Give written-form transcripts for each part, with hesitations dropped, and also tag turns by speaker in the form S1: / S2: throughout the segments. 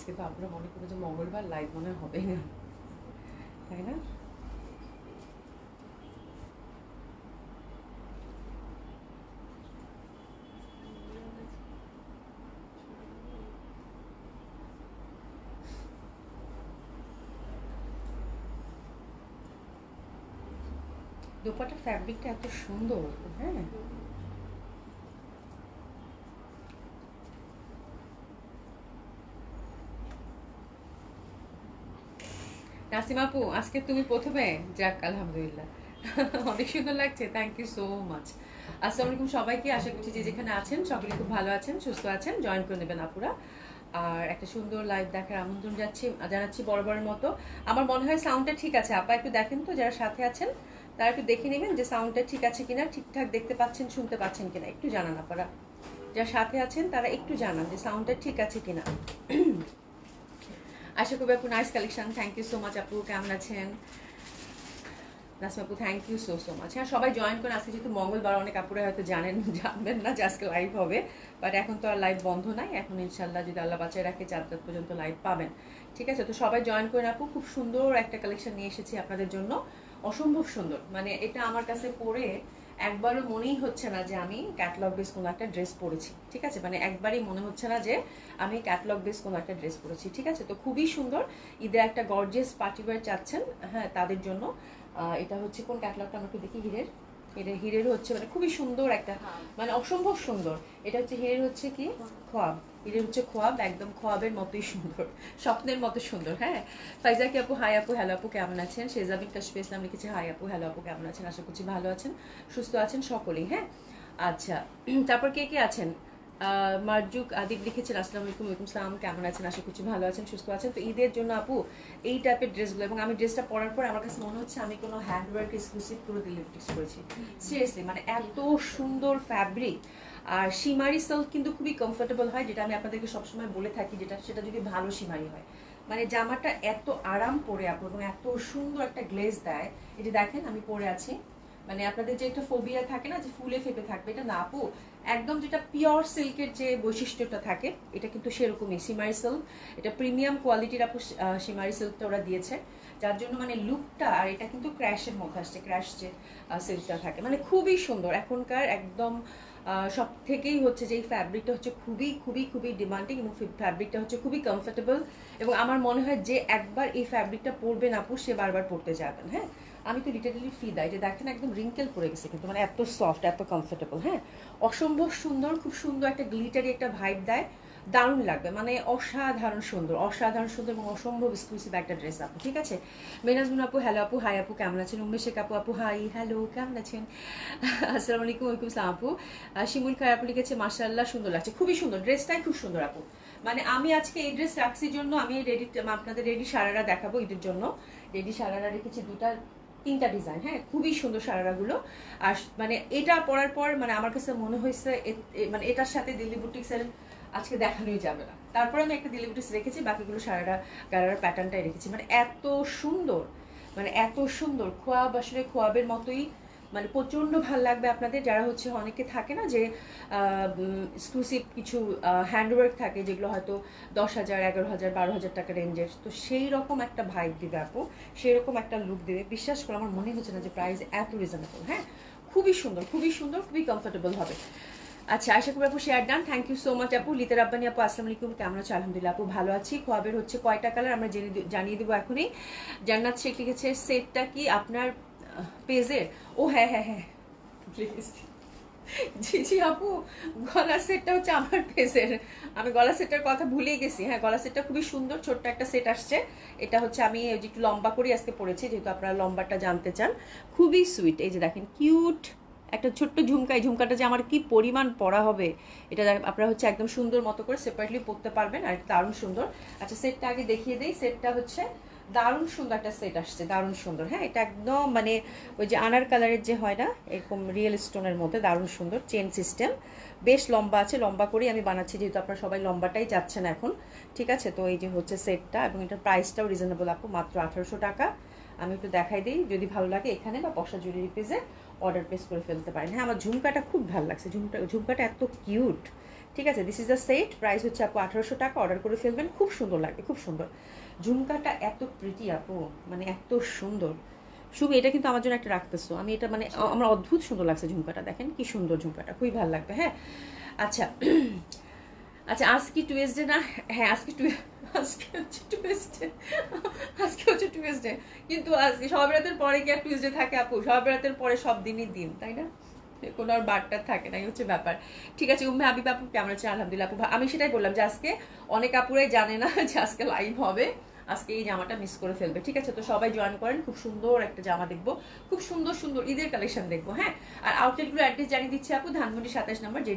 S1: আজকে তো আপনারা মনে করবে যে মঙ্গলবার লাইভ মনে হবে না, তাই না? দোপাটার ফ্যাব্রিকটা এত সুন্দর, হ্যাঁ। নাসিমা আপু, আজকে তুমি প্রথমে, যাক আলহামদুলিল্লাহ। অনেক সুন্দর লাগছে, থ্যাংক ইউ সো মাচ। আসসালামু আলাইকুম সবাইকে, আশা করছি যে যেখানে আছেন সকলে খুব ভালো আছেন, সুস্থ আছেন। জয়েন করে নেবেন আপুরা। আর একটা সুন্দর লাইভ দেখার আমন্ত্রণ জানাচ্ছি বরাবরের মতো। আমার মনে হয় সাউন্ডটা ঠিক আছে, আপা একটু দেখেন তো যারা সাথে আছেন তারা একটু দেখে নেবেন যে সাউন্ডটা ঠিক আছে কিনা, ঠিকঠাক দেখতে পাচ্ছেন শুনতে পাচ্ছেন কিনা, একটু জানান আপনারা। যারা সাথে আছেন তারা একটু জানান যে সাউন্ডটা ঠিক আছে কিনা। আশা করবি আপু, nice collection, thank you so much আপু, কেমন আছেন? নাসমা আপু, thank you so so much. হ্যাঁ, সবাই জয়েন করেন। আজকে যেহেতু মঙ্গলবার, অনেক আপুরা হয়তো জানবেন না যে আজকে লাইভ হবে, বাট এখন তো আর লাইভ বন্ধ নাই, এখন ইনশাল্লাহ যদি আল্লাহ বাঁচায় রাখে 4 পর্যন্ত লাইভ পাবেন। ঠিক আছে, তো সবাই জয়েন করেন আপু। খুব সুন্দর একটা কালেকশন নিয়ে এসেছি আপনাদের জন্য, অসম্ভব সুন্দর। মানে এটা আমার কাছে পরে একবারও মনেই হচ্ছে না যে আমি ক্যাটলগ বেস কোনো একটা ড্রেস পরেছি। ঠিক আছে, মানে একবারই মনে হচ্ছে না যে আমি ক্যাটলগ বেস কোনো একটা ড্রেস পরেছি। ঠিক আছে, তো খুবই সুন্দর। ঈদে একটা গর্জিয়াস পার্টিওয়্যার চাচ্ছেন, হ্যাঁ, তাদের জন্য এটা হচ্ছে কোন ক্যাটলগটা আমরা একটু দেখি। হিরের হচ্ছে মানে খুবই সুন্দর একটা, মানে অসম্ভব সুন্দর। এটা হচ্ছে হিরের হচ্ছে কি খোয়াব, হিরের হচ্ছে খোয়াব, একদম খোয়াবের মতোই সুন্দর, স্বপ্নের মতো সুন্দর। হ্যাঁ, ফাইজা কি আপু, হাই আপু, হ্যালো আপু, কেমন আছেন? শেজাবিন কাশফি ইসলাম লিখেছে হাই আপু, হ্যালো আপু, কেমন আছেন? আশা করছি ভালো আছেন, সুস্থ আছেন সকলেই। হ্যাঁ, আচ্ছা, তারপর কে কে আছেন? মারজুক আদিব লিখেছেন আসসালামু আলাইকুম, ওয়ালাইকুম সালাম, কেমন আছেন? আশা করছি ভালো আছেন, সুস্থ আছেন। তো ঈদের জন্য আপু এই টাইপের ড্রেসগুলো, এবং আমি ড্রেসটা পরার পর আমার কাছে মনে হচ্ছে আমি কোনো হ্যান্ডওয়ার্ক এক্সক্লুসিভ পুরো ডিলিভারিস করেছি। সিরিয়াসলি, মানে এত সুন্দর ফ্যাব্রিক। আর শিমারি সিল্ক কিন্তু খুবই কমফোর্টেবল হয়, যেটা আমি আপনাদেরকে সবসময় বলে থাকি, সেটা যদি ভালো শিমারি হয়। মানে জামাটা এত আরাম পরে আপু, এবং এত সুন্দর একটা গ্লেজ দেয়। এই যে দেখেন আমি পরে আছি, মানে আপনাদের যে একটা ফোবিয়া থাকে না যে ফুলে ফেপে থাকবে, এটা না আপু, একদম যেটা পিওর সিল্কের যে বৈশিষ্ট্যটা থাকে এটা কিন্তু সেরকমই সিমারি সিল্ক। এটা প্রিমিয়াম কোয়ালিটির আপু সিমারি সিল্কটা ওরা দিয়েছে, যার জন্য মানে লুকটা, আর এটা কিন্তু ক্র্যাশের মধ্যে আসছে, ক্র্যাশ যে সিল্কটা থাকে, মানে খুবই সুন্দর এখনকার একদম। সব থেকেই হচ্ছে যে এই ফ্যাব্রিকটা হচ্ছে খুবই খুবই খুবই ডিমান্ডিং, এবং ফ্যাব্রিকটা হচ্ছে খুবই কমফোর্টেবল। এবং আমার মনে হয় যে একবার এই ফ্যাব্রিকটা পরবেন আপু, সে বারবার পরতে যাবেন। হ্যাঁ, আমি তো লিটারেলি ফিদা, এটা দেখেন একদম রিঙ্কেল পড়ে গেছে, কিন্তু মানে এত সফট, এত কমফোর্টেবল। হ্যাঁ, অসম্ভব সুন্দর, খুব সুন্দর একটা গ্লিটারি একটা ভাইব দেয়, দারুণ লাগবে, মানে অসাধারণ সুন্দর, অসাধারণ সুন্দর এবং অসম্ভব এক্সক্লুসিভ একটা ড্রেস আপু। ঠিক আছে, মেনাজমুন আপু, হ্যালো আপু, হাই আপু, কেমন আছেন? উমেশেক আপু, আপু হাই, হ্যালো, কেমন আছেন? আসসালামু আলাইকুম, ওয়ালাইকুম আসসালাম আপু। শিমুল খায় আপু লিখেছে মাশাআল্লাহ, সুন্দর লাগছে, খুবই সুন্দর, ড্রেসটাই খুব সুন্দর আপু। মানে আমি আজকে এই ড্রেস রাখছি জন্য আমি আপনাদের রেডি সারারা দেখাবো ঈদের জন্য। রেডি সারারা রেখেছি 3টা ডিজাইন। হ্যাঁ, খুবই সুন্দর সারারাগুলো। আর মানে এটা পরার পর মানে আমার কাছে মনে হয়েছে মানে এটার সাথে দিল্লি বুটিক্সের আজকে দেখানোই যাবে না। তারপরে আমি একটা দিল্লি বুটিক্স রেখেছি, বাকিগুলো গারারা প্যাটার্নটাই রেখেছি। মানে এত সুন্দর, মানে এত সুন্দর খোয়াব, আসলে খোয়াবের মতোই, মানে প্রচণ্ড ভাল লাগবে আপনাদের। যারা হচ্ছে অনেকে থাকে না যে এক্সক্লুসিভ কিছু হ্যান্ডওয়ার্ক থাকে, যেগুলো হয়তো 10,000, 11,000, 12,000 টাকা রেঞ্জের, তো সেই রকম একটা ভাইব দিবে আপু, সেই রকম একটা লুক দেবে। বিশ্বাস করে আমার মনে হচ্ছে না যে প্রাইস এত রিজনেবল। হ্যাঁ, খুবই সুন্দর, খুবই সুন্দর, খুবই কমফোর্টেবল হবে। আচ্ছা, আশা করি আপু share done, thank you so much আপু। লিতা রাব্বানি আপু, আসসালামু আলাইকুম, কেমন আছো? আলহামদুলিল্লাহ আপু, ভালো আছি। খোয়াবের হচ্ছে কয়টা কালার আমরা জানিয়ে দেবো এখনই। জান্নাত শেখ লিখেছে সেটটা কি আপনার পেজের? ও হ্যাঁ হ্যাঁ হ্যাঁ, প্লিজ। জি জি আপু, গলার সেটটা হচ্ছে আমার পেজের, আমি গলার সেটটার কথা ভুলেই গেছি। হ্যাঁ, গলার সেটটা খুবই সুন্দর, ছোট্ট একটা সেট আসছে। এটা হচ্ছে আমি একটু লম্বা করে আজকে পরেছি, যেহেতু আপনারা লম্বাটা জানতে চান। খুবই সুইট, এই যে দেখেন কিউট একটা ছোট্ট ঝুমকা। এই ঝুমকাটা যে আমার কি পরিমাণ পরা হবে, এটা আপনারা হচ্ছে একদম সুন্দর মতো করে সেপারেটলি পরতে পারবেন, আর এটা দারুণ সুন্দর। আচ্ছা, সেটটা আগে দেখিয়ে দিই। সেটটা হচ্ছে দারুণ সুন্দর একটা সেট আসছে, দারুণ সুন্দর। হ্যাঁ, এটা একদম মানে ওই যে আনার কালারের যে হয় না, এরকম রিয়েল স্টোনের মধ্যে দারুণ সুন্দর চেন সিস্টেম, বেশ লম্বা আছে। লম্বা করেই আমি বানাচ্ছি, যেহেতু আপনারা সবাই লম্বাটাই যাচ্ছেন এখন। ঠিক আছে, তো এই যে হচ্ছে সেটটা, এবং এটার প্রাইসটাও রিজনেবল আপু, মাত্র 1800 টাকা। আমি একটু দেখাই দিই, যদি ভালো লাগে এখানে বা বর্ষা জুয়েলারি পেজে অর্ডার প্লেস করে ফেলতে পারেন। হ্যাঁ, আমার ঝুমকাটা খুব ভালো লাগছে, ঝুমকাটা এত কিউট, ঠিক আছে, this is the set, price হচ্ছে আপু 1800 টাকা। অর্ডার করে ফেলবেন, খুব সুন্দর লাগবে, খুব সুন্দর। ঝুমকাটা এত প্রিটি আপু, মানে এত সুন্দর। শুভ, এটা কিন্তু আমার জন্য একটা রাখতেছো, আমি এটা মানে আমার অদ্ভুত সুন্দর লাগছে ঝুমকাটা, দেখেন কি সুন্দর ঝুমকাটা, খুবই ভালো লাগবে। হ্যাঁ আচ্ছা আচ্ছা, আজকে টুয়েসডে না? হ্যাঁ আজকে আজকে হচ্ছে টুয়েসডে, আজকে হচ্ছে টুয়েসডে, কিন্তু আজকে সব রাতের পরে কি আর টুয়েসডে থাকে আপু? সব রাতের পরে সব দিনই দিন, তাই না? কোনো আর বারটা থাকে না, এই হচ্ছে ব্যাপার। ঠিক আছে, উম্মে হাবিব আপু কেমন আছে? আলহামদুলিল্লাহ আপু, আমি সেটাই বললাম যে আজকে অনেক আপুরাই জানে না যে আজকে লাইভ হবে, আজকে এই জামাটা মিস করে ফেলবে। ঠিক আছে, তো সবাই জয়েন করেন, খুব সুন্দর একটা জামা দেখবো, খুব সুন্দর সুন্দর ঈদের কালেকশন দেখবো। হ্যাঁ, আর আউটলেটগুলো অ্যাড্রেস জানিয়ে দিচ্ছি আপু। ধানমন্ডি 27 নম্বর, যে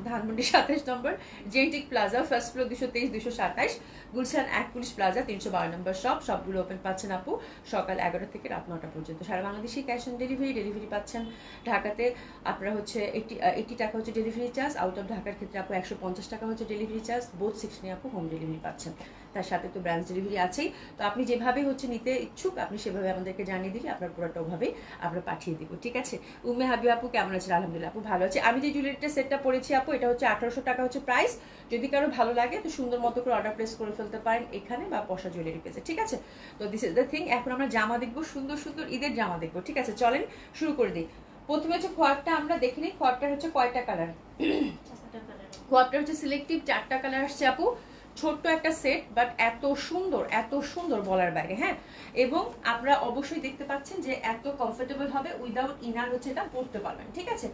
S1: Dhanmondi 27 number genetic plaza, first floor 223 227, Gulshan 1 police plaza 312 number shop. সবগুলো ওপেন পাচ্ছেন আপু সকাল 11 থেকে রাত 9টা পর্যন্ত। সারা বাংলাদেশে ক্যাশ অন ডেলিভারি পাচ্ছেন। ঢাকাতে আপনারা হচ্ছে 80 টাকা হচ্ছে ডেলিভারি চার্জ, আউট অফ ঢাকার ক্ষেত্রে আপু 150 টাকা হচ্ছে ডেলিভারি চার্জ, বোথ সেকশনে আপু হোম ডেলিভারি পাচ্ছেন। তার সাথে তো ব্রাঞ্চ ডেলিভারি আছেই। তো আপনি যেভাবে হচ্ছে নিতে ইচ্ছুক আপনি সেভাবে আমাদেরকে জানিয়ে দিলে আপনার পুরোটা ওভাবেই আমরা পাঠিয়ে দিব। ঠিক আছে, উম্মে হাবিব আপু কেমন আছেন? আলহামদুলিল্লাহ আপু ভালো আছে। আমি যে জুয়েলারিটা সেটটা পরেছি আপু, এটা হচ্ছে 1800 টাকা হচ্ছে প্রাইস। যদি কারো ভালো লাগে তো সুন্দর মতো করে অর্ডার প্লেস করে ফেলতে পারেন এখানে বা পশা জুয়েলারি পেজে। ঠিক আছে, তো দিস ইজ দ্য থিং। এখন আমরা জামা দেখবো, সুন্দর সুন্দর ঈদের জামা দেখবো। ঠিক আছে, চলেন শুরু করে দিই। প্রথমে হচ্ছে খোয়ারটা আমরা দেখে নিই। খোয়ারটার হচ্ছে কয়টা কালার? খোয়ারটা হচ্ছে সিলেক্টিভ 4টা কালার আসছে আপু। ছোট্ট একটা সেট, বাট এত সুন্দর বলার বাইরে। হ্যাঁ, এবং আপনারা অবশ্যই দেখতে পাচ্ছেন যে এত কমফোর্টেবল হবে, উইদাউট ইনার হচ্ছে এটা পরতে পারবেন। ঠিক আছে,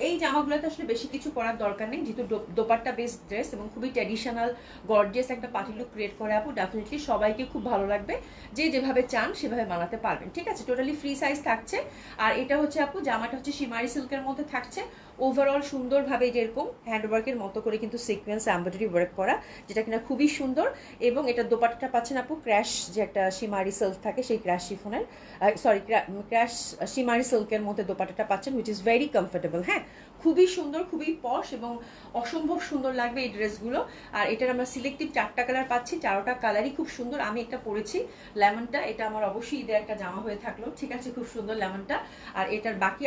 S1: এই জামাগুলোতে আসলে বেশি কিছু করার দরকার নেই, যেহেতু দোপাট্টা বেসড ড্রেস এবং খুবই ট্র্যাডিশনাল গর্জিয়াস একটা পার্টি লুক ক্রিয়েট করে আপু। ডেফিনেটলি সবাইকে খুব ভালো লাগবে, যে যেভাবে চান সেভাবে বানাতে পারবেন। ঠিক আছে, টোটালি ফ্রি সাইজ থাকছে। আর এটা হচ্ছে আপু জামাটা হচ্ছে শিমারি সিল্কের মধ্যে থাকছে। ওভারঅল সুন্দরভাবে যেরকম হ্যান্ডওয়ার্কের মতো করে কিন্তু সিকোয়েন্স এমব্রয়ডারি ওয়ার্ক করা, যেটা কিনা খুবই সুন্দর। এবং এটা দোপাট্টাটা পাচ্ছেন আপু ক্র্যাশ, যে একটা শিমারি সিল্ক থাকে সেই ক্র্যাশ শিফনের, ক্র্যাশ শিমারি সিল্কের মধ্যে দোপাট্টাটা পাচ্ছেন, হুইচ ইজ ভেরি কমফোর্টেবল। হ্যাঁ, খুবই সুন্দর, খুবই পশ এবং অসম্ভব সুন্দর লাগবে এই ড্রেসগুলো। আর এটার আমরা সিলেক্টিভ 4টা কালার পাচ্ছি, 4টা কালারই খুব সুন্দর। আমি একটা পরেছি লেমনটা, এটা আমার অবশ্যই ঈদের একটা জামা হয়ে থাকলো। ঠিক আছে, খুব সুন্দর লেমনটা। আর এটার বাকি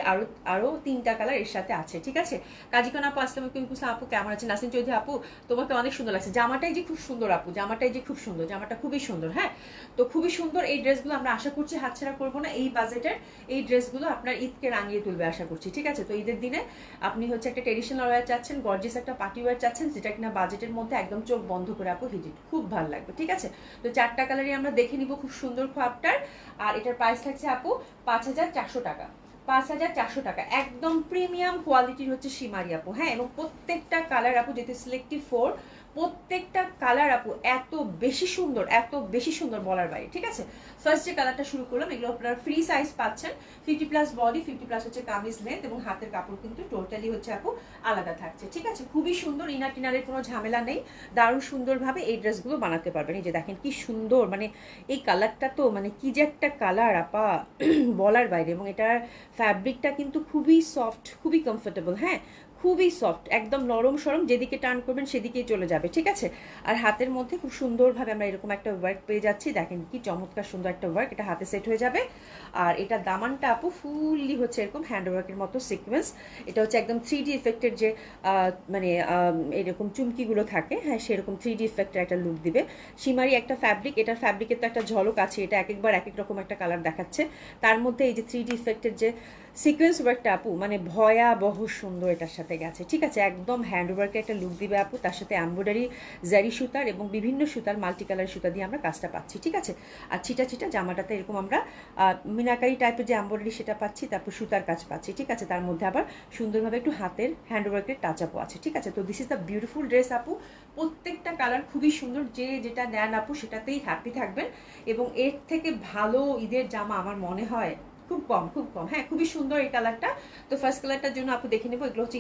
S1: আরো 3টা কালার এর সাথে আছে। ঠিক আছে, কাজীখান আপু আসসালামু আলাইকুম আপু কেমন আছেন? নাসিন চৌধুরী আপু তোমাকে অনেক সুন্দর লাগছে, জামাটাই যে খুব সুন্দর আপু, জামাটাই যে খুব সুন্দর, জামাটা খুবই সুন্দর। হ্যাঁ, তো খুবই সুন্দর এই ড্রেসগুলো, আমরা আশা করছি হাতছাড়া করবো না। এই বাজেটের এই ড্রেসগুলো আপনার ঈদকে রাঙিয়ে তুলবে আশা করছি। ঠিক আছে, তো ঈদের দিনে আপনি হচ্ছে একটা ট্রেডিশনাল ওয়্যার চাচ্ছেন, গর্জিয়াস একটা পার্টি ওয়্যার চাচ্ছেন, যেটা কিনা বাজেটের মধ্যে একদম চোখ বন্ধ করে আপু হিট খুব ভালো লাগবে। ঠিক আছে, তো 4টা কালারই আমরা দেখে নিব, খুব সুন্দর খোয়াবটার। আর এটার প্রাইস থাকছে আপু 5400 টাকা। 5400 টাকা, একদম প্রিমিয়াম কোয়ালিটির হচ্ছে শিমারি আপু। হ্যাঁ, এবং প্রত্যেকটা কালার আপু যেহেতু সিলেক্টিভ 4, প্রত্যেকটা কালার আপু এত বেশি সুন্দর বলার বাইরে। ঠিক আছে, ফার্স্ট যে কালারটা শুরু করলাম, এগুলো আপনারা ফ্রি সাইজ পাচ্ছেন, 50+ বডি, 50+ হচ্ছে কামিজ লেন্থ, এবং হাতের কাপড় কিন্তু টোটালি হচ্ছে আপু আলাদা থাকছে। ঠিক আছে, খুবই সুন্দর, ইনার টিনারের কোনো ঝামেলা নেই, দারুণ সুন্দরভাবে এই ড্রেসগুলো বানাতে পারবেন। এই যে দেখেন কি সুন্দর, মানে এই কালারটা তো মানে কি যে একটা কালার আপা বলার বাইরে। এবং এটার ফ্যাব্রিকটা কিন্তু খুবই সফট, খুবই কমফোর্টেবল। হ্যাঁ, খুবই সফট, একদম নরম সরম, যেদিকে টার্ন করবেন সেদিকেই চলে যাবে। ঠিক আছে, আর হাতের মধ্যে খুব সুন্দরভাবে আমরা এরকম একটা ওয়ার্ক পেয়ে যাচ্ছি, দেখেন কি চমৎকার সুন্দর একটা ওয়ার্ক, এটা হাতে সেট হয়ে যাবে। আর এটা দামানটা আপু ফুললি হচ্ছে এরকম হ্যান্ড ওয়ার্কের মতো সিকোয়েন্স। এটা হচ্ছে একদম 3D ইফেক্টের যে মানে এরকম চুমকিগুলো থাকে, হ্যাঁ সেরকম 3D ইফেক্টের একটা লুক দিবে। শিমারি একটা ফ্যাব্রিক, এটার ফ্যাব্রিকের তো একটা ঝলক আছে, এটা এক একবার এক এক রকম একটা কালার দেখাচ্ছে, তার মধ্যে এই যে 3D ইফেক্টের যে সিকোয়েন্স ওয়ার্কটা আপু মানে ভয়াবহ সুন্দর এটার সাথে গেছে। ঠিক আছে, একদম হ্যান্ড ওয়ার্কের একটা লুক দিবে আপু, তার সাথে এমব্রয়ডারি জারি সুতার এবং বিভিন্ন সুতার মাল্টি কালার সুতা দিয়ে আমরা কাজটা পাচ্ছি। ঠিক আছে, আর ছিটা জামাটাতে এরকম আমরা মিনাকারি টাইপের যে এমব্রয়ডারি সেটা পাচ্ছি, তারপর সুতার কাজ পাচ্ছি। ঠিক আছে, তার মধ্যে আবার সুন্দরভাবে একটু হাতের হ্যান্ড ওয়ার্কের টাচ আপও আছে। ঠিক আছে, তো this is the beautiful dress আপু, প্রত্যেকটা কালার খুবই সুন্দর, যে যেটা নেন আপু সেটাতেই হ্যাপি থাকবেন। এবং এর থেকে ভালো ঈদের জামা আমার মনে হয় খুব কম। হ্যাঁ, খুবই সুন্দর এই কালারটা। তো ফার্স্ট কালারটার জন্য আপু দেখে নেবো, এগুলো হচ্ছে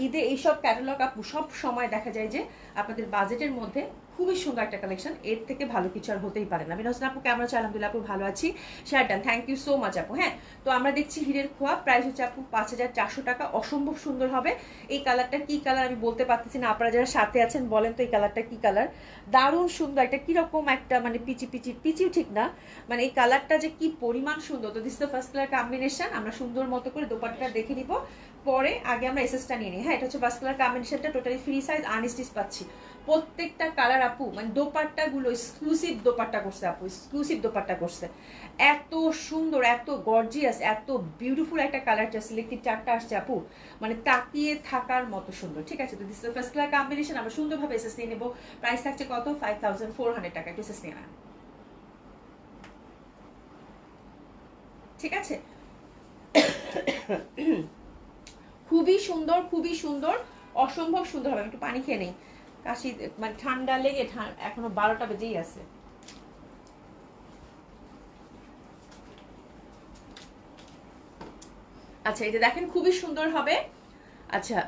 S1: ঈদে এইসব ক্যাটালগ আপু সব সময় দেখা যায় যে আপনাদের বাজেটের মধ্যে খুবই সুন্দর একটা কালেকশন, এর থেকে ভালো কিছু আর হতেই পারে না। আমি হোসেন আপু কেমন আছে? আলহামদুলিল্লাহ আপু ভালো আছি, শারদান থ্যাংক ইউ সো মাচ আপু। হ্যাঁ, তো আমরা দেখছি হীরের খোয়া, প্রাইস হচ্ছে আপু 5400 টাকা, অসম্ভব সুন্দর হবে। এই কালারটা কি কালার আমি বলতে পারতেছি না, আপনারা যারা সাথে আছেন বলেন তো এই কালারটা কি কালার? দারুণ সুন্দর, একটা কিরকম একটা মানে পিচিও ঠিক না, মানে এই কালারটা যে কি পরিমাণ সুন্দর। তো this the first colour combination, আমরা সুন্দর মতো করে দোপাট্টাটা দেখে নিব। পরে আগে আমরা এসএসটা নিয়ে নিই। হ্যাঁ, এটা হচ্ছে ফার্স্ট কালার কম্বিনেশনটা, টোটালি ফ্রি সাইজ, আনস্টিচ পাচ্ছি প্রত্যেকটা কালার আপু। মানে দোপাট্টা গুলো এক্সক্লুসিভ দোপাট্টা করছে আপু, এক্সক্লুসিভ দোপাট্টা করছে, এত সুন্দর, এত গর্জিয়াস, এত বিউটিফুল একটা কালারটা সিলেক্টিভ চারটা আসছে আপু, মানে তাকিয়ে থাকার মতো সুন্দর। ঠিক আছে, তো this is first colour combination. আমরা সুন্দরভাবে এসএস নিয়ে নেবো। প্রাইস থাকছে কত? 5400 টাকা। একটু এসএস নিয়ে নেন। ঠিক আছে, খুবই সুন্দর, খুবই সুন্দর, অসম্ভব সুন্দর হবে। একটু পানি খেয়ে নেই, কাশি মানে ঠান্ডা লেগে এখনো 12টা বেজেই আছে। আচ্ছা, এটা দেখেন খুবই সুন্দর হবে। আচ্ছা,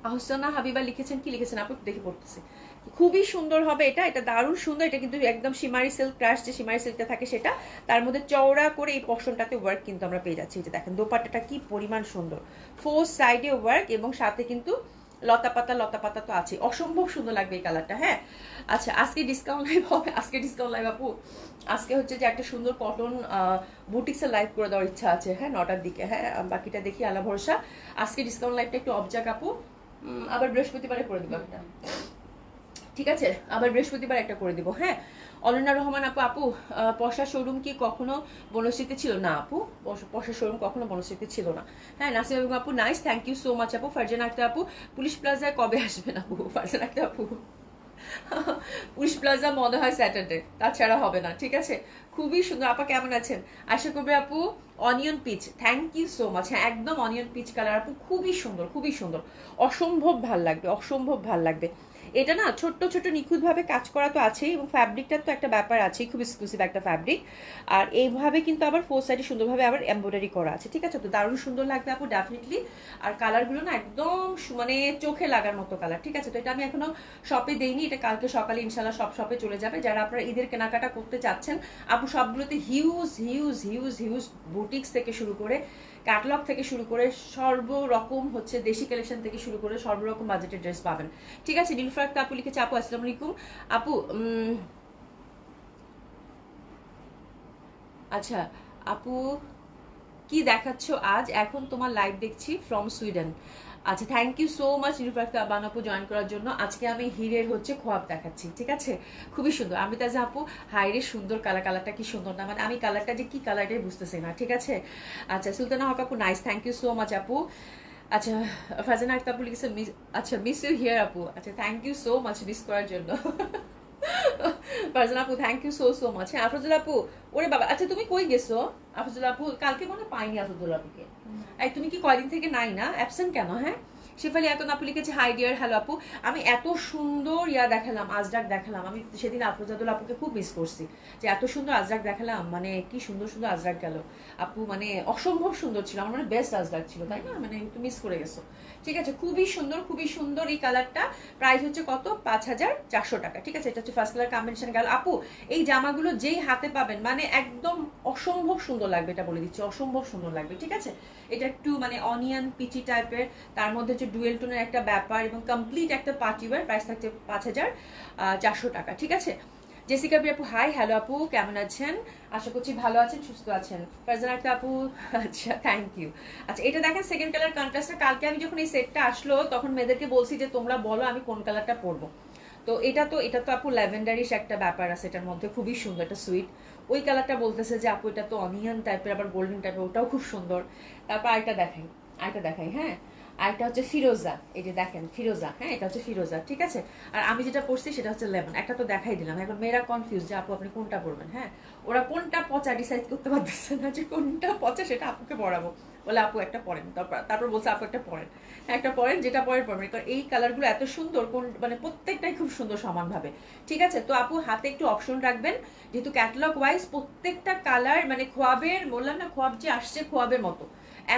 S1: আহসানা হাবিবা লিখেছেন, কি লিখেছেন আপু দেখে পড়তেছি। খুবই সুন্দর হবে এটা, এটা দারুণ সুন্দর। এটা কিন্তু একদম শিমারি সিল্ক ক্রাশ, যে শিমারি সিল্কটা থাকে সেটা, তার মধ্যে চওড়া করে এই পশনটাতে ওয়ার্ক কিন্তু আমরা পেয়ে যাচ্ছি। এটা দেখেন দোপাট্টাটা কি পরিমাণ সুন্দর, ফোর সাইডে ওয়ার্ক এবং সাথে কিন্তু লতা পাতা তো আছে, অসম্ভব সুন্দর লাগবে এই কালারটা। হ্যাঁ, আচ্ছা, আজকে ডিসকাউন্ট লাইভ হবে, আজকে ডিসকাউন্ট লাইভ আপু। আজকে হচ্ছে যে একটা সুন্দর কটন বুটিক্সের লাইভ করে দেওয়ার ইচ্ছা আছে। হ্যাঁ, 9টার দিকে। হ্যাঁ, বাকিটা দেখি আল্লাহ ভরসা। আজকে ডিসকাউন্ট লাইভটা একটু অবজাক আপু, আবার বৃহস্পতিবারে করে দিব একটা। ঠিক আছে, আবার বৃহস্পতিবার একটা করে দিব। হ্যাঁ, অনন্যা রহমান আপু, আপু পশা শোরুম কি কখনো বনশ্রীতে ছিল না? আপু পশা শোরুম কখনো বনশ্রীতে ছিল না। হ্যাঁ, নাসিম আপু nice, thank you so much আপু। ফারজানা আক্তার আপু, পুলিশ প্লাজায় কবে আসবেন আপু? ফারজানা আক্তার আপু, পুলিশ প্লাজা মনে হয় স্যাটারডে, তাছাড়া হবে না। ঠিক আছে, খুবই সুন্দর। আপা কেমন আছেন? আশা করবে আপু onion peach, thank you so much. হ্যাঁ, একদম অনিয়ন পিচ কালার আপু, খুবই সুন্দর, খুবই সুন্দর, অসম্ভব ভাল লাগবে, অসম্ভব ভাল লাগবে। এটা না ছোট্ট ছোট্ট নিখুঁতভাবে কাজ করা তো আছেই, এবং ফ্যাব্রিকটার তো একটা ব্যাপার আছেই, খুব এক্সক্লুসিভ একটা ফ্যাব্রিক। আর এইভাবে কিন্তু আবার ফোর সাইডে সুন্দরভাবে আবার এমব্রয়ডারি করা আছে। ঠিক আছে, তো দারুণ সুন্দর লাগবে আপু ডেফিনেটলি। আর কালারগুলো না একদম মানে চোখে লাগার মতো কালার। ঠিক আছে, তো এটা আমি এখনো শপে দেইনি, এটা কালকে সকালে ইনশাল্লাহ সব শপে চলে যাবে। যারা আপনারা ঈদের কেনাকাটা করতে চাচ্ছেন আপু, সবগুলোতে huge huge huge huge boutiques থেকে শুরু করে, ক্যাটালগ থেকে শুরু করে, সর্বরকম হচ্ছে দেশি কালেকশন থেকে শুরু করে সর্বরকম বাজেটের ড্রেস পাবেন। ঠিক আছে, নীলুফার আক্তার আপু লিখেছে, আপু আসসালামু আলাইকুম আপু। আচ্ছা আপু, কি দেখাচ্ছ আজ? এখন তোমার লাইভ দেখছি ফ্রম সুইডেন। আচ্ছা, thank you so much Nilufar Akter বানাপু জয়েন করার জন্য। আজকে আমি হিরের হচ্ছে খোয়াব দেখাচ্ছি। ঠিক আছে, খুবই সুন্দর। আমি তাজ আপু, হাইরে সুন্দর কালার, কালারটা কি সুন্দর না? মানে আমি কালারটা যে কি কালারটাই বুঝতেছি না। ঠিক আছে, আচ্ছা, সুলতানা হক আপু nice, thank you so much আপু। আচ্ছা, ফারজানা আক্তার আপু লিখেছে আচ্ছা মিস ইউ হিয়ার আপু। আচ্ছা, thank you so much miss করার জন্য। ফারজানা আপু thank you so so much. হ্যাঁ, আফরোজুল আপু, ওরে বাবা, আচ্ছা তুমি কই গেছো? আফরোজুল আপু কালকে মনে পাইনি আফরোজুল আপুকে। এই তুমি কি কয়দিন থেকে নাই না, অ্যাবসেন্ট কেন? হ্যাঁ, শেফালি এখন আপু লিখেছে হাই ডিয়ার, হ্যালো আপু। আমি এত সুন্দর দেখালাম, আজরাক দেখালাম। আমি সেদিন আফরোজাদুল আপুকে খুব মিস করছি, যে এত সুন্দর আজরাক দেখালাম, মানে কি সুন্দর সুন্দর আজরাক গেল আপু, মানে অসম্ভব সুন্দর ছিল। আমার মানে বেস্ট আজরাক ছিল, তাই না? মানে একটু মিস করে গেছো। ঠিক আছে, খুবই সুন্দর, খুবই সুন্দর এই কালারটা। প্রাইস হচ্ছে কত? 5400 টাকা। ঠিক আছে, এটা হচ্ছে ফার্স্ট কালার কম্বিনেশন গেল আপু। এই জামাগুলো যেই হাতে পাবেন মানে একদম অসম্ভব সুন্দর লাগবে, এটা বলে দিচ্ছি, অসম্ভব সুন্দর লাগবে। ঠিক আছে, এটা একটু মানে অনিয়ন পিচি টাইপের, তার মধ্যে হচ্ছে ডুয়েল টোনের একটা ব্যাপার, এবং কমপ্লিট একটা পার্টি ওয়্যার। প্রাইস থাকছে 5400 টাকা। ঠিক আছে, জেসিকা বি আপু হাই, হ্যালো আপু, কেমন আছেন? আশা করছি ভালো আছেন, সুস্থ আছেন। ফারজানা আক্তার আপু, আচ্ছা থ্যাংক ইউ। আচ্ছা, এটা দেখেন সেকেন্ড কালার কন্ট্রাস্টটা। কালকে আমি যখন এই সেটটা আসলো তখন মেয়েদেরকে বলছি যে তোমরা বলো আমি কোন কালারটা পরবো। তো এটা তো আপু ল্যাভেন্ডারিশ একটা ব্যাপার আছে এটার মধ্যে, খুবই সুন্দর, একটা সুইট। ওই কালারটা বলতেছে যে আপু এটা তো অনিয়ন টাইপের, আবার গোল্ডেন টাইপের, ওটাও খুব সুন্দর। তারপর আরেকটা দেখাই। হ্যাঁ, আরেকটা হচ্ছে ফিরোজা, এই যে দেখেন ফিরোজা। হ্যাঁ, এটা হচ্ছে ফিরোজা। ঠিক আছে, আর আমি যেটা পড়ছি সেটা হচ্ছে লেমন। একটা তো দেখাই দিলাম, এখন মেয়েরা কনফিউজ যে আপু আপনি কোনটা পড়বেন। হ্যাঁ, ওরা কোনটা পচা ডিসাইড করতে পারতেছে না যে কোনটা পচা, সেটা আপুকে পড়াবো। বলে আপু একটা পড়েন, তারপর বলছে আপু একটা পড়েন। হ্যাঁ, একটা পড়েন, যেটা পড়েন। কারণ এই কালারগুলো এত সুন্দর, কোন মানে প্রত্যেকটাই খুব সুন্দর সমানভাবে। ঠিক আছে, তো আপু হাতে একটু অপশন রাখবেন, যেহেতু ক্যাটালগ ওয়াইজ প্রত্যেকটা কালার মানে খোয়াবের, বললাম না খোয়াব যে আসছে খোয়াবের মতো,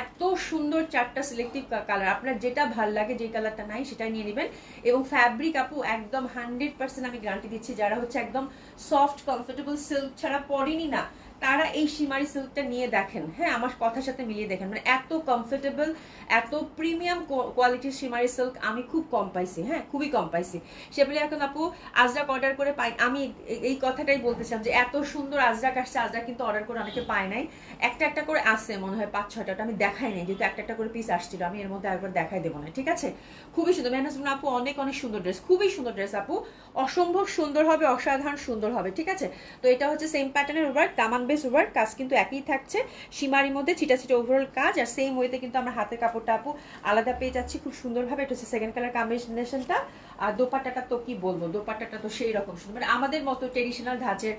S1: এত সুন্দর চারটা সিলেক্টিভ কালার। আপনার যেটা ভাল লাগে, যে কালারটা নাই সেটাই নিয়ে নেবেন। এবং ফ্যাব্রিক আপু একদম 100% আমি গ্যারান্টি দিচ্ছি, যারা হচ্ছে একদম সফট কমফোর্টেবল সিল্ক ছাড়া পরেনি না, তারা এই শিমারি সিল্কটা নিয়ে দেখেন, হ্যাঁ আমার কথার সাথে মিলিয়ে দেখেন, মানে এত কমফোর্টেবল, এত প্রিমিয়াম কোয়ালিটির শিমারি সিল্ক আমি খুব কম পাইছি, হ্যাঁ খুবই কম পাইছি। সেগুলি এখন আপু আজরাক অর্ডার করে পাই, আমি এই কথাটাই বলতেছিলাম যে এত সুন্দর আজরাক আসছে, আজরাক কিন্তু অর্ডার করে অনেকে পায় নাই, একটা একটা করে আসছে মনে হয় 5-6টা, আমি দেখাই নাই যেহেতু একটা একটা করে পিস আসছিল, আমি এর মধ্যে একবার দেখাই দেবো না, ঠিক আছে। খুবই সুন্দর মেহনাজ আপু, অনেক অনেক সুন্দর ড্রেস, খুবই সুন্দর ড্রেস আপু, অসম্ভব সুন্দর হবে, অসাধারণ সুন্দর হবে, ঠিক আছে। তো এটা হচ্ছে সেম প্যাটার্নের ওভার, দামান বেস ওভার, কাজ কিন্তু একই থাকছে, সীমারির মধ্যে ছিটা ছিটা ওভারঅল কাজ, আর সেম ওয়েতে কিন্তু আমরা হাতের কাপড়টা আপু আলাদা পেয়ে যাচ্ছি খুব সুন্দরভাবে। এটা হচ্ছে সেকেন্ড কালার কম্বিনেশনটা। আর দোপাট্টাটা তো কি বলবো, দোপাট্টাটা তো সেই রকম সুন্দর, মানে আমাদের মতো ট্রেডিশনাল ধাঁচের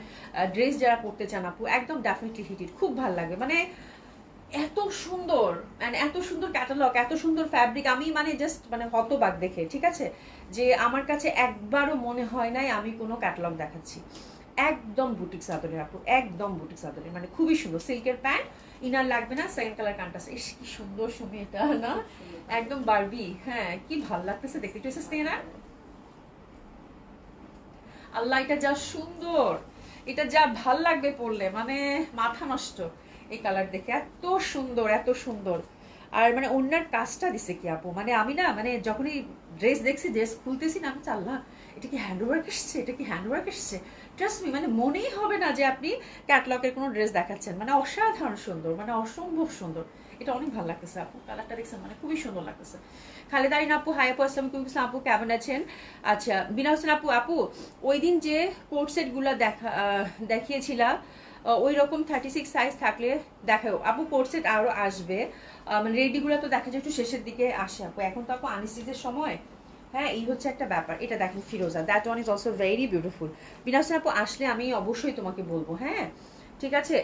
S1: ড্রেস যারা পরতে চান আপু একদম ডেফিনেটলি হিট, খুব ভালো লাগে, মানে এত সুন্দর, মানে এত সুন্দর ক্যাটালগ, এত সুন্দর ফ্যাব্রিক, আমি মানে জাস্ট মানে হতবাক দেখে, ঠিক আছে, যে আমার কাছে একবারও মনে হয় নাই আমি কোনো ক্যাটালগ দেখাচ্ছি। একদম বুটিক চাদরের আপু, একদম বুটিক চাদরের, মানে খুবই সুন্দর, সিল্কের প্যান্ট, ইনার লাগবে না, সেকেন্ড কালার কান্টাস, ইস কি সুন্দর সময় এটা না, একদম বারবি, হ্যাঁ কি ভালো লাগতেছে দেখতে, একটু এসেছে না আল্লাহ, এটা যা সুন্দর, এটা যা ভাল লাগবে পরলে, মানে মাথা নষ্ট এই কালার দেখে, এত সুন্দর এত সুন্দর। আর মানে অন্যার কাজটা দিছে কি আপু, মানে আমি না মানে যখনই ড্রেস দেখছি, ড্রেস খুলতেছি না, আমি চাল্লা এটা কি হ্যান্ডওয়ার্ক এসছে, এটা কি হ্যান্ডওয়ার্ক এসছে, ট্রাস্ট মি, মানে মনেই হবে না যে আপনি ক্যাটলগের কোনো ড্রেস দেখাচ্ছেন, মানে অসাধারণ সুন্দর, মানে অসম্ভব সুন্দর। এটা অনেক ভালো লাগতেছে আপু, কালারটা দেখছেন মানে খুবই সুন্দর লাগতেছে। খালেদা আরিন আপু হাই আপু, আসসালামু আলাইকুম আপু, কেমন আছেন? আচ্ছা বিনা হোসেন আপু, আপু ওই দিন যে কোট সেট গুলা দেখিয়েছিলাম ওই রকম 36 সাইজ থাকলে দেখাও আপু, কোট সেট আরো আসবে, মানে রেডিগুলো তো দেখা যায় একটু শেষের দিকে আসে আপু, এখন তো আপু আনিসিজের সময়, হ্যাঁ এই হচ্ছে একটা ব্যাপার। এটা দেখেন Firoza, that one is also very beautiful. Bina Hossain আপু আসলে আমি অবশ্যই তোমাকে বলবো, হ্যাঁ ঠিক আছে।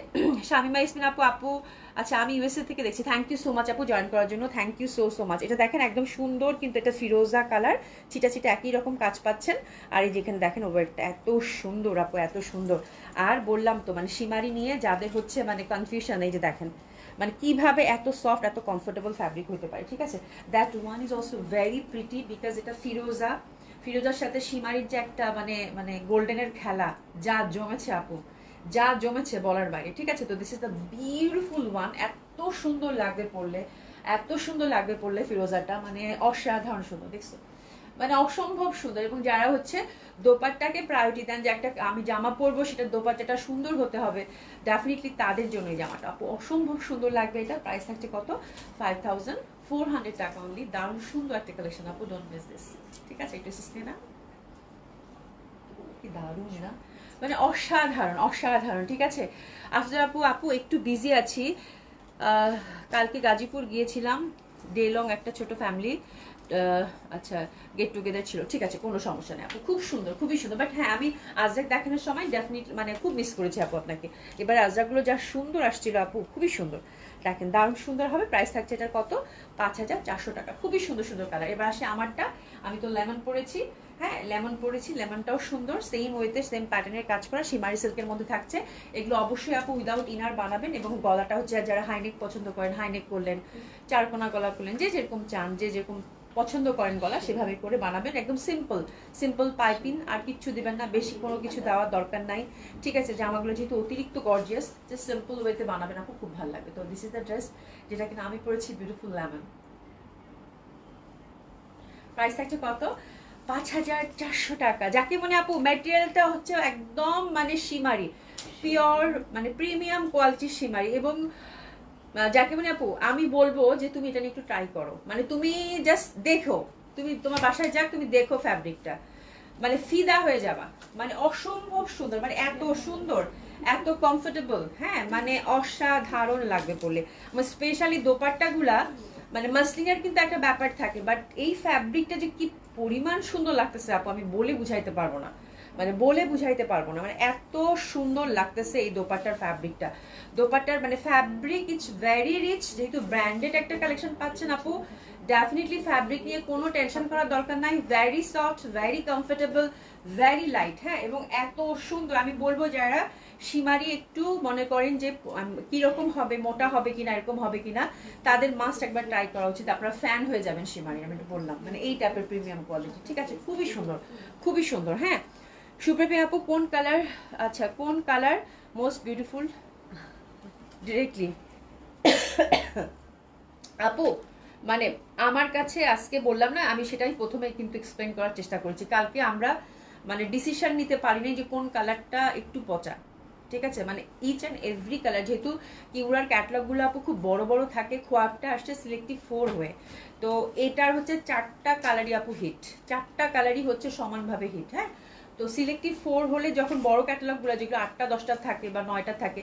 S1: শামিমা ইসমিন আপু, আপু আচ্ছা আমি ইউএসএ থেকে দেখছি, থ্যাংক ইউ সো মাচ আপু জয়েন করার জন্য, thank you so so much. এটা দেখেন একদম সুন্দর, কিন্তু এটা ফিরোজা কালার, ছিটা ছিটা একই রকম কাজ পাচ্ছেন। আর এই যেখানে দেখেন ওভারটা এত সুন্দর আপু, এত সুন্দর। আর বললাম তো মানে সীমারি নিয়ে যাদের হচ্ছে মানে কনফিউশন, এই যে দেখেন মানে কিভাবে এত সফট এত কমফোর্টেবল ফ্যাব্রিক হতে পারে, ঠিক আছে। That one is also very pretty, because এটা ফিরোজা, ফিরোজার সাথে সীমারির যে একটা মানে মানে গোল্ডেনের খেলা, যা জমেছে আপু, যা জমেছে বলার বাইরে, ঠিক আছে। তো this is the beautiful one, এত সুন্দর লাগবে পড়লে, এত সুন্দর লাগবে পড়লে ফিরোজাটা, মানে অসাধারণ সুন্দর, দেখছো মানে অসম্ভব সুন্দর। এবং যারা হচ্ছে দোপাট্টাকে প্রায়োরিটি দেন, যে একটা আমি জামা পরবো সেটা দোপাট্টাটা সুন্দর হতে হবে, ডেফিনেটলি তাদের জন্য এই জামাটা আপু অসম্ভব সুন্দর লাগবে। এটা প্রাইস থাকছে কত, 5400 টাকা অনলি। দারুণ সুন্দর একটা কালেকশন আপু, ডোন্ট মিস দিস, ঠিক আছে। একটু সিস্টেম না কি দারুণ না, মানে অসাধারণ অসাধারণ, ঠিক আছে। আফজাল আপু, আপু একটু বিজি আছি, কালকে গাজীপুর গিয়েছিলাম, ডে লং একটা ছোট ফ্যামিলি, আচ্ছা গেট টুগেদার ছিল, ঠিক আছে কোনো সমস্যা নেই আপু, খুব সুন্দর খুবই সুন্দর। বাট হ্যাঁ আমি আজরাক দেখানোর সময় ডেফিনেটলি মানে খুব মিস করেছি আপু আপনাকে, এবার আজরাকগুলো যা সুন্দর আসছিল আপু, খুবই সুন্দর, দেখেন দারুণ সুন্দর হবে। প্রাইস থাকছে এটার কত, 5400 টাকা, খুবই সুন্দর সুন্দর কালার। এবার আসে আমারটা, আমি তো লেমন পরেছি, হ্যাঁ লেমন পরেছি, লেমনটাও সুন্দর, সেম ওয়েতে সেম প্যাটার্নের কাজ করা, সীমারি সিল্কের মধ্যে থাকছে। এগুলো অবশ্যই আপু উইদাউট ইনার বানাবেন, এবং গলাটা হচ্ছে যারা হাইনেক পছন্দ করেন, হাইনেক করলেন, চারকোনা গলা করলেন, যে যেরকম চান, যে যেরকম পছন্দ করেন গলা সেভাবে করে বানাবেন, একদম সিম্পল সিম্পল পাইপিং, আর কিচ্ছু দিবেন না, বেশি কোনো কিছু দেওয়ার দরকার নাই, ঠিক আছে। জামাগুলো যেহেতু অতিরিক্ত গর্জিয়াস, যে সিম্পল ওয়েতে বানাবেন আপু, খুব ভালো লাগবে। তো দিস ইজ দ্য ড্রেস যেটা কিনা আমি পরেছি, বিউটিফুল লেমন। প্রাইস থাকছে কত, 5400 টাকা। যাকে মানে আপু ম্যাটেরিয়ালটা হচ্ছে একদম মানে সীমারি, পিওর মানে প্রিমিয়াম কোয়ালিটির সীমারি, এবং যাকে মানে আপু আমি বলবো যে তুমি এটা নিয়ে একটু ট্রাই করো, মানে তুমি জাস্ট দেখো, তুমি তোমার বাসায় যাক, তুমি দেখো ফ্যাব্রিকটা, মানে ফিদা হয়ে যাবা, মানে অসম্ভব সুন্দর, মানে এত সুন্দর, এত কমফোর্টেবল, হ্যাঁ মানে অসাধারণ লাগবে পরলে। মানে স্পেশালি দোপাট্টাগুলা, মানে মাসলিনের কিন্তু একটা ব্যাপার থাকে, বাট এই ফ্যাব্রিকটা যে কি পরিমাণ সুন্দর লাগতেছে আপু, আমি বলে বুঝাইতে পারবো না, মানে বলে বুঝাইতে পারবো না, মানে এত সুন্দর লাগতেছে এই দোপাট্টার ফ্যাব্রিকটা। দোপাট্টার মানে ফ্যাব্রিক ইটস ভেরি রিচ, যেহেতু ব্র্যান্ডেড একটা কালেকশন পাচ্ছেন আপু, ডেফিনেটলি ফ্যাব্রিক নিয়ে কোনো টেনশন করার দরকার নাই, very soft, very comfortable, very light, হ্যাঁ এবং এত সুন্দর। আমি বলবো যারা সীমারি একটু মনে করেন যে কিরকম হবে, মোটা হবে কিনা, এরকম হবে কিনা, তাদের মাস্ট একবার ট্রাই করা উচিত, আপনারা ফ্যান হয়ে যাবেন সীমারি, আমি বললাম মানে এই টাইপের প্রিমিয়াম কোয়ালিটি, ঠিক আছে, খুবই সুন্দর খুবই সুন্দর। হ্যাঁ সুপ্রীতি আপু কোন কালার, আচ্ছা কোন কালার মোস্ট বিউটিফুল, ডিরেক্টলি আপু মানে আমার কাছে আজকে বললাম না, আমি সেটাই প্রথমে কিন্তু এক্সপ্লেন করার চেষ্টা করেছি। কালকে আমরা মানে ডিসিশন নিতে পারিনি যে কোন কালারটা একটু পচা, ঠিক আছে, মানে ইচ অ্যান্ড এভরি কালার, যেহেতু কিউরার ক্যাটালগুলো আপু খুব বড় বড় থাকে, খোয়াবটা আসছে সিলেক্টিভ 4 হয়ে, তো এটার হচ্ছে 4টা কালারই আপু হিট, 4টা কালারই হচ্ছে সমানভাবে হিট। হ্যাঁ, তো সিলেক্টিভ 4 হলে যখন বড় ক্যাটালগুলো যেগুলো 8টা 10টা থাকে বা 9টা থাকে,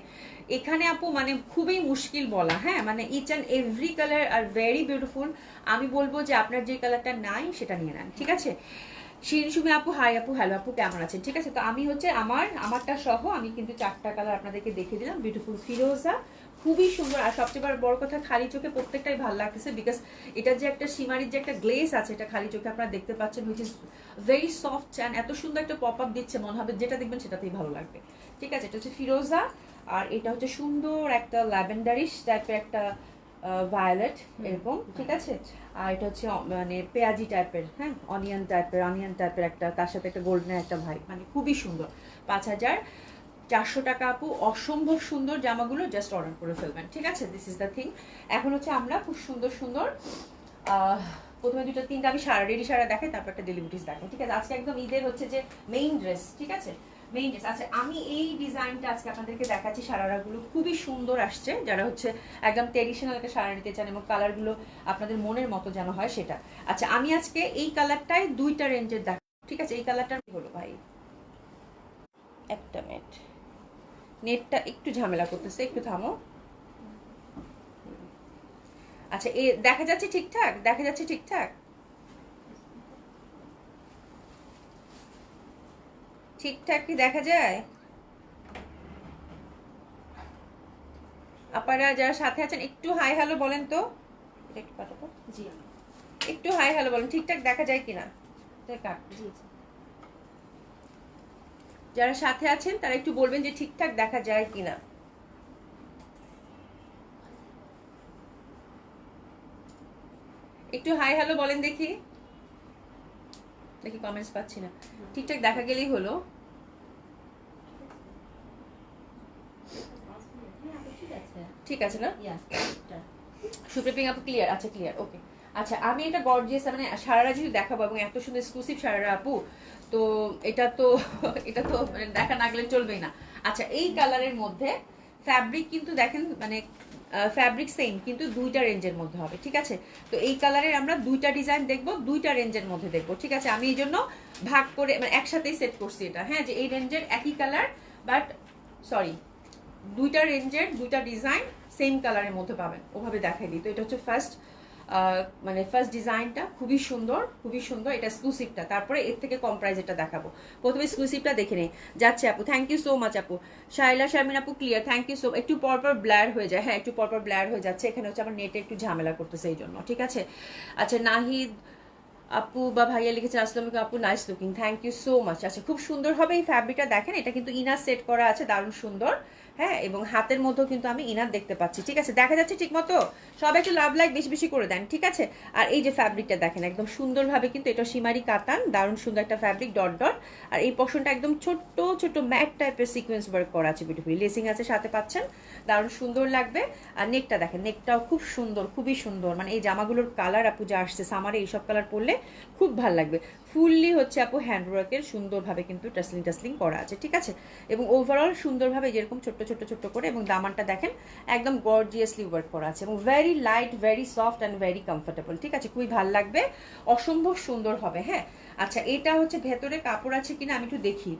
S1: এখানে আপু মানে খুবই মুশকিল বলা। হ্যাঁ, মানে ইচ অ্যান্ড এভরি কালার আর ভেরি বিউটিফুল। আমি বলবো যে আপনার যে কালারটা নাই সেটা নিয়ে নেন, ঠিক আছে। শিরিন সুমি আপু হাই আপু, হ্যালো আপু, কেমন আছেন? ঠিক আছে, তো আমি হচ্ছে আমারটা সহ আমি কিন্তু 4টা কালার আপনাদেরকে দেখে দিলাম। বিউটিফুল ফিরোজা, খুবই সুন্দর। আর সবচেয়ে বড় কথা, খালি চোখে প্রত্যেকটাই ভালো লাগতেছে, বিকজ এটা যে একটা সীমারির যে একটা গ্লেস আছে, এটা খালি চোখে আপনারা দেখতে পাচ্ছেন, which is very soft and এত সুন্দর একটা পপ আপ দিচ্ছে, মনে হবে যেটা দেখবেন সেটাতেই ভালো লাগবে। ঠিক আছে, এটা হচ্ছে ফিরোজা, আর এটা হচ্ছে সুন্দর একটা ল্যাভেন্ডারিশ টাইপের একটা ভায়োলেট এরকম, ঠিক আছে। আর এটা হচ্ছে মানে পেঁয়াজি টাইপের, হ্যাঁ, অনিয়ন টাইপের একটা, তার সাথে একটা গোল্ডেনের একটা ভাই, মানে খুবই সুন্দর। 5400 টাকা আপু, অসম্ভব সুন্দর জামাগুলো, জাস্ট অর্ডার করে ফেলবেন, ঠিক আছে। This is the thing. এখন হচ্ছে আমরা খুব সুন্দর সুন্দর প্রথমে 2-3টা আমি রেডি সারা দেখাই, তারপর একটা ডেলিভারিজ দেখাই, ঠিক আছে। আজকে একদম ঈদের হচ্ছে যে মেইন ড্রেস, ঠিক আছে, মেইন ড্রেস। আচ্ছা, আমি এই ডিজাইনটা আজকে আপনাদেরকে দেখাচ্ছি। সারারাগুলো খুবই সুন্দর আসছে, যারা হচ্ছে একদম ট্রেডিশনাল একটা সারা নিতে চান এবং কালারগুলো আপনাদের মনের মতো যেন হয় সেটা। আচ্ছা, আমি আজকে এই কালারটাই 2টা রেঞ্জের দেখ, ঠিক আছে। এই কালারটার হলো ভাই, একটা মিনিট, নেটটা একটু ঝামেলা করতেছে, একটু থামো। আচ্ছা, এ দেখা যাচ্ছে ঠিকঠাক? দেখা যাচ্ছে ঠিকঠাক? ঠিকঠাক কি দেখা যায়? আপনারা যারা সাথে আছেন একটু হাই হ্যালো বলেন তো, এটা একটু পাঠাবো। জি, একটু হাই হ্যালো বলেন, ঠিকঠাক দেখা যায় কিনা। যারা সাথে আছেন তারা একটু বলবেন যে ঠিকঠাক দেখা যায় কিনা। একটু হাই হ্যালো বলেন দেখি, দেখি কমেন্টস পাচ্ছি না। ঠিকঠাক দেখা গেলেই হলো। ঠিক আছে না? সুপ্রিপিং আপু ক্লিয়ার? আচ্ছা, ক্লিয়ার, ওকে। আচ্ছা, আমি এটা গর্জিয়াস মানে সারারা যদি দেখাবো এবং এত সুন্দর এক্সক্লুসিভ সারারা আপু, তো এটা তো এটা তো মানে দেখা না গেলে চলবেই না। আচ্ছা, এই কালারের মধ্যে ফ্যাব্রিক কিন্তু দেখেন মানে ফ্যাব্রিক সেম, কিন্তু 2টা রেঞ্জের মধ্যে হবে, ঠিক আছে। তো এই কালারের আমরা 2টা ডিজাইন দেখবো, 2টা রেঞ্জের মধ্যে দেখবো, ঠিক আছে। আমি এই জন্য ভাগ করে মানে একসাথেই সেট করছি এটা, হ্যাঁ, যে এই রেঞ্জের একই কালার, বাট সরি 2টা রেঞ্জের 2টা ডিজাইন সেম কালারের মধ্যে পাবেন, ওভাবে দেখাই দিই। তো এটা হচ্ছে ফার্স্ট মানে ফার্স্ট ডিজাইনটা, খুবই সুন্দর, খুবই সুন্দর। এটা এক্সক্লুসিভটা, তারপরে এর থেকে কম প্রাইজেরটা দেখাবো। প্রথমে এক্সক্লুসিভটা দেখে নেই। যাচ্ছে আপু, থ্যাংক ইউ সো মাচ আপু। শাইলা শারমিন আপু ক্লিয়ার, থ্যাংক ইউ সো। একটু পরপর ব্লার হয়ে যায়, হ্যাঁ, একটু পরপর ব্লার হয়ে যাচ্ছে, এখানে হচ্ছে আমার নেটে একটু ঝামেলা করতেছে এই জন্য, ঠিক আছে। আচ্ছা, নাহিদ আপু বা ভাইয়া লিখেছে আসসালামু আলাইকুম আপু, nice looking, thank you so much. আচ্ছা, খুব সুন্দর হবে এই ফ্যাব্রিকটা, দেখেন এটা কিন্তু ইনার সেট করা আছে, দারুণ সুন্দর। হ্যাঁ, এবং হাতের মধ্যেও কিন্তু আমি ইনার দেখতে পাচ্ছি, ঠিক আছে। দেখা যাচ্ছে ঠিক মতো? সবাই একটু লাভ লাইক বেশি বেশি করে দেন, ঠিক আছে। আর এই যে ফ্যাব্রিকটা দেখেন, একদম সুন্দরভাবে কিন্তু এটা সীমারি কাতান, দারুণ সুন্দর একটা ফ্যাব্রিক, ডট ডট। আর এই পশনটা একদম ছোট্ট ছোট্ট ম্যাট টাইপের সিকোয়েন্স ওয়ার্ক করা আছে, বিউটিফুল লেসিং আছে সাথে, পাচ্ছেন, দারুণ সুন্দর লাগবে। আর নেকটা দেখেন, নেকটাও খুব সুন্দর, খুবই সুন্দর। মানে এই জামাগুলোর কালার আপু যা আসছে সামারে, এইসব কালার পরলে খুব ভালো লাগবে। ফুললি হচ্ছে আপু হ্যান্ডওয়ার্কের সুন্দরভাবে কিন্তু টাসলিং করা আছে, ঠিক আছে। এবং ওভারঅল সুন্দরভাবে যেরকম ছোট্ট ছোট্ট ছোট্ট করে, এবং দামানটা দেখেন একদম গর্জিয়াসলি ওয়ার্ক করা আছে, এবং very light, very soft and very comfortable, ঠিক আছে। খুবই ভালো লাগবে, অসম্ভব সুন্দর হবে। হ্যাঁ, আচ্ছা, এটা হচ্ছে ভেতরে কাপড় আছে কিনা আমি একটু দেখি।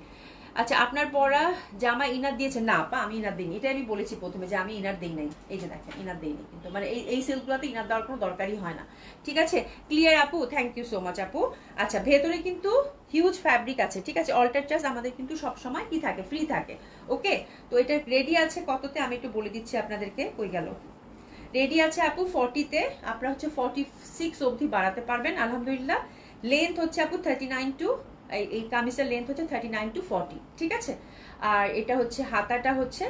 S1: আচ্ছা, আপনার পরা জামা ইনার দিয়েছে না আপা? আমি ইনার দিইনি, এটা আমি বলেছি প্রথমে যে আমি ইনার দিই নাই। এই যে দেখেন, ইনার দিইনি কিন্তু, মানে এই সেলগুলোতে ইনার দেওয়ার কোনো দরকারই হয় না, ঠিক আছে। ক্লিয়ার আপু, থ্যাংক ইউ সো মাচ আপু। আচ্ছা, ভেতরে কিন্তু হিউজ ফ্যাব্রিক আছে, ঠিক আছে। অল্টার চার্জ আমাদের কিন্তু সবসময় কি থাকে, ফ্রি থাকে, ওকে। তো এটা রেডি আছে কততে আমি একটু বলে দিচ্ছি আপনাদেরকে। কই গেল? রেডি আছে আপু 40-তে, আপনারা হচ্ছে 46 অবধি বাড়াতে পারবেন আলহামদুলিল্লাহ। লেন্থ হচ্ছে আপু 39 টু, এই কামিজের লেন্থ হচ্ছে 39 to 40, ঠিক আছে। আর এটা হচ্ছে হাতাটা হচ্ছে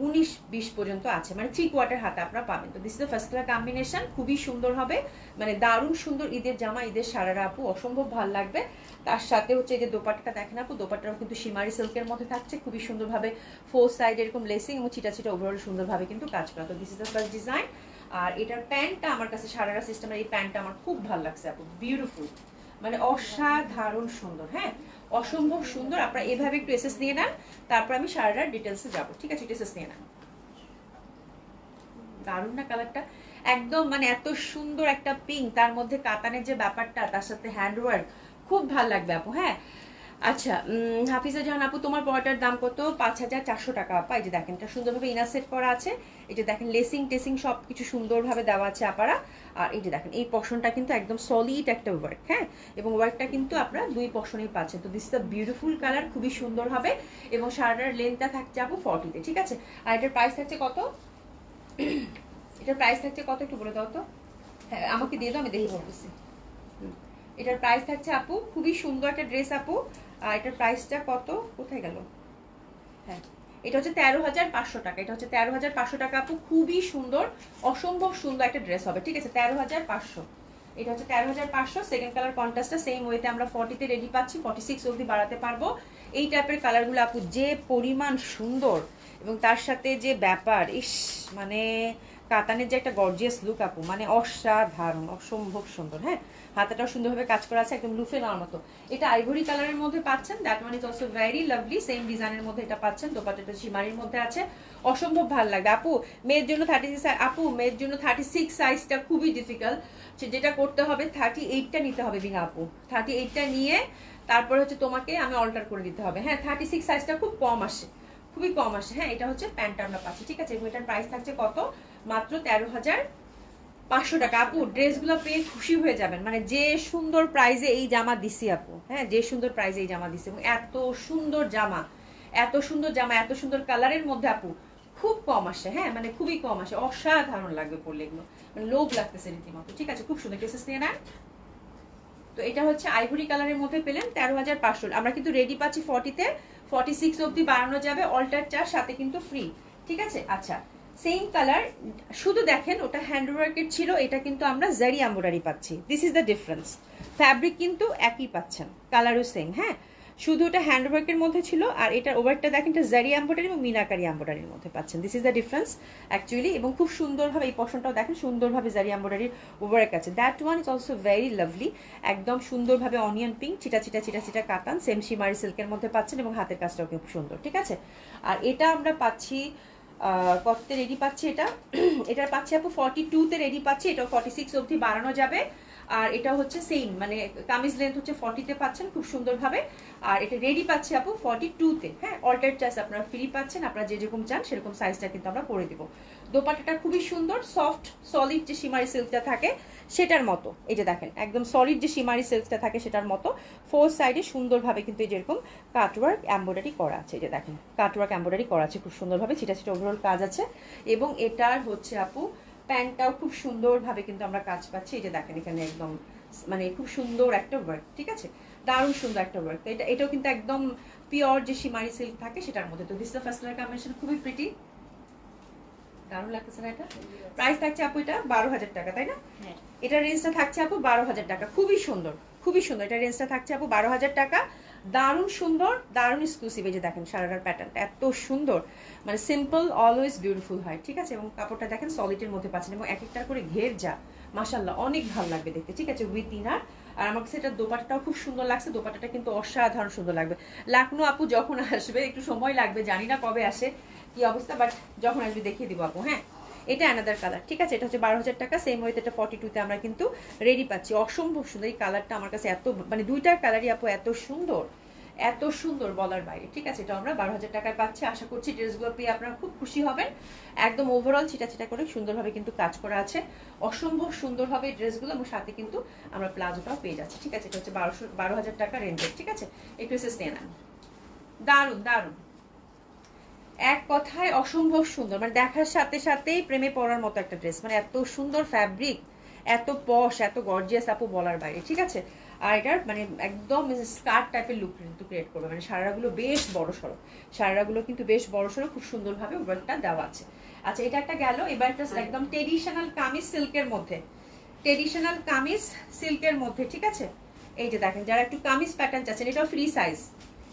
S1: 19-20 পর্যন্ত আছে, মানে 3/4 হাতা আপনারা পাবেন। তো this is the first colour combination, খুবই সুন্দর হবে, মানে দারুণ সুন্দর ঈদের জামা, ঈদের সারারা আপু অসম্ভব ভালো লাগবে। তার সাথে হচ্ছে এই যে দোপাট্টাটা দেখেন আপু, দোপাট্টাও কিন্তু শিমারি সিল্কের মধ্যে থাকছে, খুবই সুন্দরভাবে 4 সাইড এরকম লেসিং এবং ছিটা ছিটা ওভারঅল সুন্দরভাবে কিন্তু কাজ করা। তো this is the first design. আর এটার প্যান্টটা আমার কাছে সারারা সিস্টেমের এই প্যান্টটা আমার খুব ভালো লাগছে আপু, বিউটিফুল, মানে অসাধারণ সুন্দর, হ্যাঁ অসম্ভব সুন্দর। আপনারা এভাবে একটু এসএস নিয়ে নেন, তারপর আমি সারারার ডিটেলসে যাবো, ঠিক আছে? এসএস নিয়ে নেন। দারুণ না কালারটা, একদম মানে এত সুন্দর একটা পিঙ্ক, তার মধ্যে কাতানের যে ব্যাপারটা, তার সাথে হ্যান্ডওয়ার্ক, খুব ভালো লাগবে আপু। হ্যাঁ আচ্ছা, হাফিজা জাহান আপু তোমার পড়াটার দাম কত? 5400 টাকা আপা। এই যে দেখেন এটা সুন্দরভাবে ইনার সেট করা আছে, এই যে দেখেন লেসিং টেসিং সব কিছু সুন্দরভাবে দেওয়া আছে আপারা। আর এই যে দেখেন এই পশনটা কিন্তু একদম সলিড একটা ওয়ার্ক, হ্যাঁ, এবং ওয়ার্কটা কিন্তু আপনারা 2 পশনেই পাচ্ছেন। তো this is the beautiful colour, খুবই সুন্দর হবে, এবং শাড়িটার লেন্থটা থাকছে আপু 40-তে, ঠিক আছে? আর এটার প্রাইস থাকছে কত? এটার প্রাইস থাকছে কত একটু বলে দাও তো। হ্যাঁ আমাকে দিয়ে দাও, আমি দেখে বলতেছি। এটার প্রাইস থাকছে আপু, খুবই সুন্দর একটা ড্রেস আপু। আর এটার প্রাইসটা কত, কোথায় গেল? হ্যাঁ এটা হচ্ছে 13,500 টাকা। এটা হচ্ছে 13,500 টাকা আপু, খুবই সুন্দর, অসম্ভব সুন্দর একটা ড্রেস হবে, ঠিক আছে? 13,500। এটা হচ্ছে 13,500। সেকেন্ড কালার কন্ট্রাস্টটা সেম ওয়েতে আমরা 40-তে রেডি পাচ্ছি, 46 অবধি বাড়াতে পারবো। এই টাইপের কালারগুলো আপু যে পরিমাণ সুন্দর, এবং তার সাথে যে ব্যাপার, ইস মানে কাতানের যে একটা গর্জিয়াস লুক আপু, মানে অসাধারণ, অসম্ভব সুন্দর। হ্যাঁ হাতাটাও সুন্দরভাবে কাজ করা আছে, একদম লুফে নেওয়ার মতো। এটা আইভরি কালারের মধ্যে পাচ্ছেন, that one is also very lovely, same ডিজাইনের মধ্যে এটা পাচ্ছেন। দোপাট্টাটা শিমারির মধ্যে আছে, অসম্ভব ভালো লাগবে আপু। মেয়ের জন্য 36 আপু, মেয়ের জন্য 36 সাইজটা খুবই ডিফিকাল্ট, যেটা করতে হবে 38টা নিতে হবে বিনা আপু। 38টা নিয়ে তারপরে হচ্ছে তোমাকে আমি অল্টার করে দিতে হবে। হ্যাঁ 36 সাইজটা খুব কম আসে, খুবই কম আসে। হ্যাঁ এটা হচ্ছে প্যান্টটা আমরা পাচ্ছি, ঠিক আছে? এবং এটার প্রাইস থাকছে কত? মাত্র 13,500 টাকা আপু। ড্রেসগুলো পেয়ে খুশি হয়ে যাবেন, মানে যে সুন্দর প্রাইজে এই জামা দিছি আপু, হ্যাঁ যে সুন্দর প্রাইজে এই জামা দিছি, এবং এত সুন্দর জামা, এত সুন্দর জামা, এত সুন্দর কালারের মধ্যে আপু খুব কম আসে। হ্যাঁ মানে খুবই কম আসে, অসাধারণ লাগবে পরলে, এগুলো মানে লোভ লাগতেছে রীতিমতো, ঠিক আছে? খুব সুন্দর কেসেস নিয়ে নেন। তো এটা হচ্ছে আইভরি কালারের মধ্যে পেলেন 13,500। আমরা কিন্তু রেডি পাচ্ছি 40-তে, 46 অবধি বাড়ানো যাবে, অল্টার চার্জ সাথে কিন্তু ফ্রি, ঠিক আছে? আচ্ছা সেম কালার, শুধু দেখেন ওটা হ্যান্ডওয়ার্কের ছিল, এটা কিন্তু আমরা জারি এমব্রয়ডারি পাচ্ছি। This is the difference, fabric কিন্তু একই পাচ্ছেন, কালারও সেম। হ্যাঁ শুধু ওটা হ্যান্ডওয়ার্কের মধ্যে ছিল, আর এটার ওভারটা দেখেন এটা জারি এমব্রয়ডারি এবং মিনাকারি এমব্রয়ডারির মধ্যে পাচ্ছেন। This is the difference actually, এবং খুব সুন্দরভাবে এই পশনটাও দেখেন সুন্দরভাবে জারি এমব্রয়ডারির ওভারের কাছে। That one is also very lovely, একদম সুন্দরভাবে অনিয়ন পিঙ্ক, চিটা চিটা চিটা চিটা কাতান, সেম শিমারি সিল্কের মধ্যে পাচ্ছেন, এবং হাতের কাজটাও খুব সুন্দর, ঠিক আছে? আর এটা আমরা পাচ্ছি কততে রেডি পাচ্ছি? এটা এটার পাচ্ছি আপু 42-তে রেডি পাচ্ছি, এটাও 46 অবধি বাড়ানো যাবে। আর এটা হচ্ছে সেম, মানে কামিজ লেন্থ হচ্ছে 40-তে পাচ্ছেন খুব সুন্দরভাবে। আর এটা রেডি পাচ্ছি আপু 42-তে। হ্যাঁ অল্টার চার্জ আপনারা ফ্রি পাচ্ছেন, আপনারা যেরকম চান সেরকম সাইজটা কিন্তু আমরা করে দিব। দোপাট্টাটা খুবই সুন্দর, সফট সলিড যে শিমারি সিল্কটা থাকে সেটার মতো, এই যে দেখেন একদম সলিড যে শিমারি সিল্কটা থাকে সেটার মতো 4 সাইডে সুন্দরভাবে কিন্তু এই যেরকম কাটওয়ার্ক এমব্রয়ডারি করা আছে, এই যে দেখেন কাটওয়ার্ক এমব্রয়ডারি করা আছে খুব সুন্দরভাবে, ছিটা ছিটা ওভারঅল কাজ আছে। এবং এটার হচ্ছে আপু প্যান্টটাও খুব সুন্দরভাবে কিন্তু আমরা কাজ পাচ্ছি, এই যে দেখেন এখানে একদম মানে খুব সুন্দর একটা ওয়ার্ক, ঠিক আছে? দারুণ সুন্দর একটা ওয়ার্ক। তো এটাও কিন্তু একদম পিওর যে শিমারি সিল্ক থাকে সেটার মধ্যে। তো this the first colour combination, খুবই প্রিটি, দারুণ লাগতেছে না? এটা প্রাইস থাকছে আপু এটা 12,000 টাকা, তাই না? হ্যাঁ এটার রেঞ্জটা থাকছে আপু 12,000 টাকা, খুবই সুন্দর, খুবই সুন্দর। এটার রেঞ্জটা থাকছে আপু 12,000 টাকা, দারুণ সুন্দর, দারুণ এক্সক্লুসিভ। এই যে দেখেন সারাটার প্যাটার্নটা এত সুন্দর, মানে সিম্পল অলওয়েজ বিউটিফুল হয়, ঠিক আছে? এবং কাপড়টা দেখেন সলিডের মধ্যে পাচ্ছেন, এবং এক একটার করে ঘের যা মাশাআল্লাহ অনেক ভালো লাগবে দেখতে, ঠিক আছে? With inner. আর আমার কাছে এটার দোপাট্টাটাও খুব সুন্দর লাগছে, দোপাট্টাটা কিন্তু অসাধারণ সুন্দর লাগবে। লাকনো আপু যখন আসবে, একটু সময় লাগবে, জানি না কবে আসে কি অবস্থা, বাট যখন আসবে দেখিয়ে দিব আপু। হ্যাঁ এটা অ্যানাদার কালার, ঠিক আছে? এটা হচ্ছে 12,000 টাকা, সেম ওয়েতে এটা 42-তে আমরা কিন্তু রেডি পাচ্ছি। অসম্ভব সুন্দর এই কালারটা, আমার কাছে এত মানে দুইটার কালারই আপু এত সুন্দর, এত সুন্দর বলার বাইরে, ঠিক আছে? এটা আমরা 12,000 টাকায় পাচ্ছি। আশা করছি ড্রেসগুলো পেয়ে আপনারা খুব খুশি হবেন। একদম ওভারঅল ছিটা ছিটা করে সুন্দরভাবে কিন্তু কাজ করা আছে, অসম্ভব সুন্দর হবে এই ড্রেসগুলো, এবং সাথে কিন্তু আমরা প্লাজোটাও পেয়ে যাচ্ছি, ঠিক আছে? এটা হচ্ছে 12,000 টাকা রেঞ্জের, ঠিক আছে? একটু এসেস নিয়ে নেন। দারুণ দারুণ, এক কথায় অসম্ভব সুন্দর, মানে দেখার সাথে সাথেই প্রেমে পড়ার মতো একটা ড্রেস, মানে এত সুন্দর ফ্যাব্রিক, এত পশ, এত গর্জিয়াস আপু বলার বাইরে, ঠিক আছে? আর এটার মানে একদম স্কার্ট টাইপের লুক কিন্তু ক্রিয়েট করবে, মানে সারারাগুলো বেশ বড় সড়ো, সারারাগুলো কিন্তু বেশ বড় সড়ো, খুব সুন্দরভাবে ওয়ার্কটা দেওয়া আছে। আচ্ছা এটা একটা গেল। এবার একটা একদম ট্রেডিশনাল কামিজ সিল্কের মধ্যে, ট্রেডিশনাল কামিজ সিল্কের মধ্যে, ঠিক আছে। এই যে দেখেন যারা একটু কামিজ প্যাটার্ন চাচ্ছেন, এটাও ফ্রি সাইজ।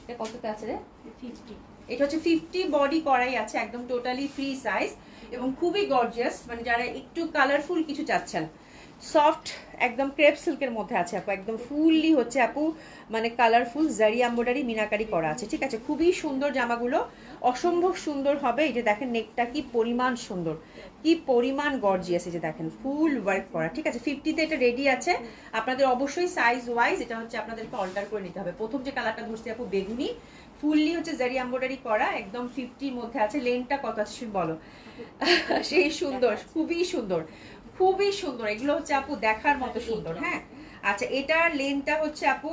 S1: এটা কততে আছে রে?
S2: 50।
S1: এটা হচ্ছে 50 বডি করাই আছে, একদম টোটালি ফ্রি সাইজ এবং খুবই গর্জিয়াস, মানে যারা একটু কালারফুল কিছু চাচ্ছেন, সফট একদম ক্রেপ সিল্কের মধ্যে আছে আপু, একদম ফুললি হচ্ছে আপু মানে কালারফুল জারি এমব্রয়ডারি মিনাকারি করা আছে, ঠিক আছে। খুবই সুন্দর জামাগুলো, অসম্ভব সুন্দর হবে। এই যে দেখেন নেকটা কি পরিমাণ সুন্দর, কি পরিমাণ গর্জিয়াস, এই যে দেখেন ফুল ওয়ার্ক করা, ঠিক আছে। 50-তে এটা রেডি আছে। আপনাদের অবশ্যই সাইজ ওয়াইজ এটা হচ্ছে আপনাদেরকে অল্টার করে নিতে হবে। প্রথম যে কালারটা ধরছি আপু বেগুনি, ফুললি হচ্ছে জারি এমব্রয়ডারি করা, একদম 50-র মধ্যে আছে। লেনটা কত আছে বলো? সেই সুন্দর, খুবই সুন্দর, খুবই সুন্দর। এগুলো হচ্ছে আপু দেখার মতো সুন্দর। হ্যাঁ আচ্ছা এটার লেনটা হচ্ছে আপু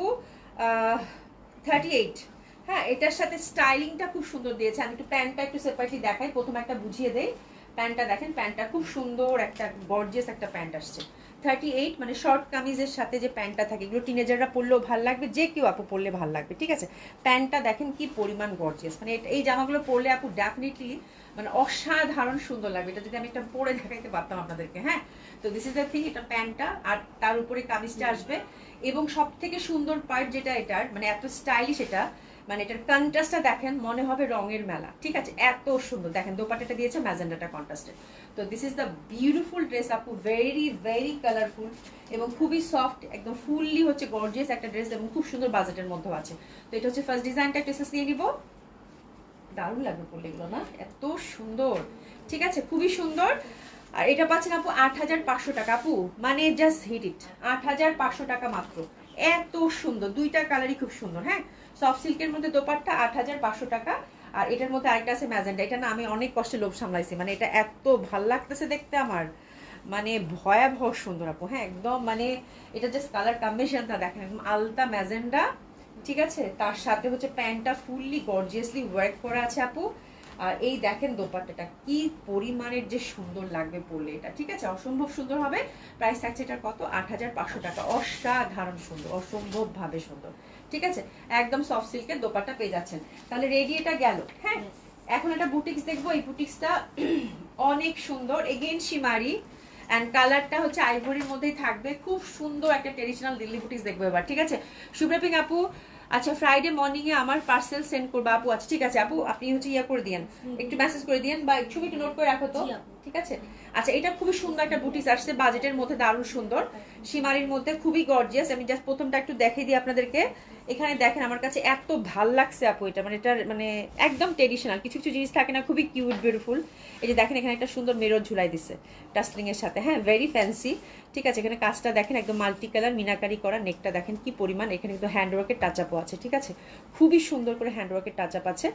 S1: 38। হ্যাঁ এটার সাথে স্টাইলিংটা খুব সুন্দর দিয়েছে। আমি একটু প্যান্টটা একটু সেপারেটলি দেখাই, প্রথমে একটা বুঝিয়ে দেই। প্যান্টটা দেখেন, প্যান্টটা খুব সুন্দর একটা গর্জিয়াস একটা প্যান্ট আসছে। 38 মানে শর্ট কামিজের সাথে যে প্যান্টটা থাকে, এগুলো টিনেজাররা পরলেও ভালো লাগবে, যে কেউ আপু পরলে ভালো লাগবে, ঠিক আছে। প্যান্টটা দেখেন কি পরিমাণ গর্জিয়াস, মানে এই জামাগুলো পরলে আপু ডেফিনেটলি মানে অসাধারণ সুন্দর লাগবে। এটা যদি আমি একটা পরে দেখাইতে পারতাম আপনাদেরকে। হ্যাঁ তো দিস ইজ দ্য থিং, এটা প্যান্টটা আর তার উপরে কামিজটা আসবে। এবং সব থেকে সুন্দর পার্ট যেটা এটার, মানে এত স্টাইলিশ এটা, মানে এটার কন্ট্রাস্টটা দেখেন মনে হবে রঙের মেলা, ঠিক আছে। এত সুন্দর দেখেন দোপাট্টাটা দিয়েছে ম্যাজেন্ডাটা কন্ট্রাস্টে। তো this is the beautiful dress আপু, ভেরি ভেরি কালারফুল এবং খুবই সফট, একদম ফুললি হচ্ছে গর্জিয়াস একটা ড্রেস এবং খুব সুন্দর বাজেটের মধ্যে আছে। তো এটা হচ্ছে ফার্স্ট ডিজাইনটা, একটা এসএস নিয়ে নিব। দারুণ লাগবে পড়লে এগুলো না, এত সুন্দর, ঠিক আছে খুবই সুন্দর। আর এটা পাচ্ছেন আপু 8500 টাকা আপু, মানে জাস্ট হিট ইট, 8500 টাকা মাত্র। এত সুন্দর, দুইটা কালারই খুব সুন্দর। হ্যাঁ সফট সিল্কের মধ্যে দোপাট্টা 8500 টাকা। আর এটার মধ্যে আরেকটা আছে ম্যাজেন্ডা, এটা না আমি অনেক কষ্টে লোভ সামলাইছি, মানে এটা এত ভাল লাগতেছে দেখতে আমার, মানে ভয়াবহ সুন্দর আপু। হ্যাঁ একদম মানে এটা জাস্ট কালার কম্বিনেশনটা দেখেন, একদম আলতা ম্যাজেন্ডা, ঠিক আছে। তার সাথে হচ্ছে প্যান্টটা ফুললি গর্জিয়াসলি ওয়ার্ক করা আছে আপু। আর এই দেখেন দোপাট্টাটা কি পরিমাণের যে সুন্দর লাগবে পরলে এটা, ঠিক আছে অসম্ভব সুন্দর হবে। প্রাইস থাকছে এটার কত? 8500 টাকা। অসাধারণ সুন্দর, অসম্ভব ভাবে সুন্দর, ঠিক আছে। একদম সফট সিল্কের দোপাট্টা পেয়ে যাচ্ছেন। তাহলে রেডি এটা গেল। হ্যাঁ এখন একটা বুটিক্স দেখবো। এই বুটিক্সটা অনেক সুন্দর, এগেন শিমারি অ্যান্ড কালারটা হচ্ছে আইভরির মধ্যেই থাকবে। খুব সুন্দর একটা ট্রেডিশনাল দিল্লি বুটিক্স দেখবো এবার, ঠিক আছে। শুভ্রাপিং আপু আচ্ছা ফ্রাইডে মর্নিং এ আমার পার্সেল সেন্ড করবা আপু। আচ্ছা ঠিক আছে আপু, আপনি হচ্ছে ইয়া করে দিয়েন, একটু মেসেজ করে দিয়েন বা ছবি একটু নোট করে রাখো তো, ঠিক আছে। আচ্ছা এটা খুবই সুন্দর একটা বুটিক্স আসছে, বাজেটের মধ্যে দারুণ সুন্দর, সীমারির মধ্যে খুবই গর্জিয়াস। আমি জাস্ট প্রথমটা একটু দেখিয়ে দিই আপনাদেরকে। এখানে দেখেন আমার কাছে এত ভাল লাগছে আপু এটা, মানে এটা মানে একদম ট্রেডিশনাল, কিছু কিছু জিনিস থাকে না খুবই কিউট বিউটিফুল। এই যে দেখেন এখানে একটা সুন্দর মিরর ঝুলাই দিছে টাসলিং এর সাথে, হ্যাঁ ভেরি ফ্যান্সি, ঠিক আছে। এখানে কাজটা দেখেন একদম মাল্টি কালার মিনাকারি করা, নেকটা দেখেন কি পরিমাণ, এখানে কিন্তু হ্যান্ডওয়ার্কের টাচ আপও আছে, ঠিক আছে খুবই সুন্দর করে হ্যান্ডওয়ার্কের টাচ আপ আছে।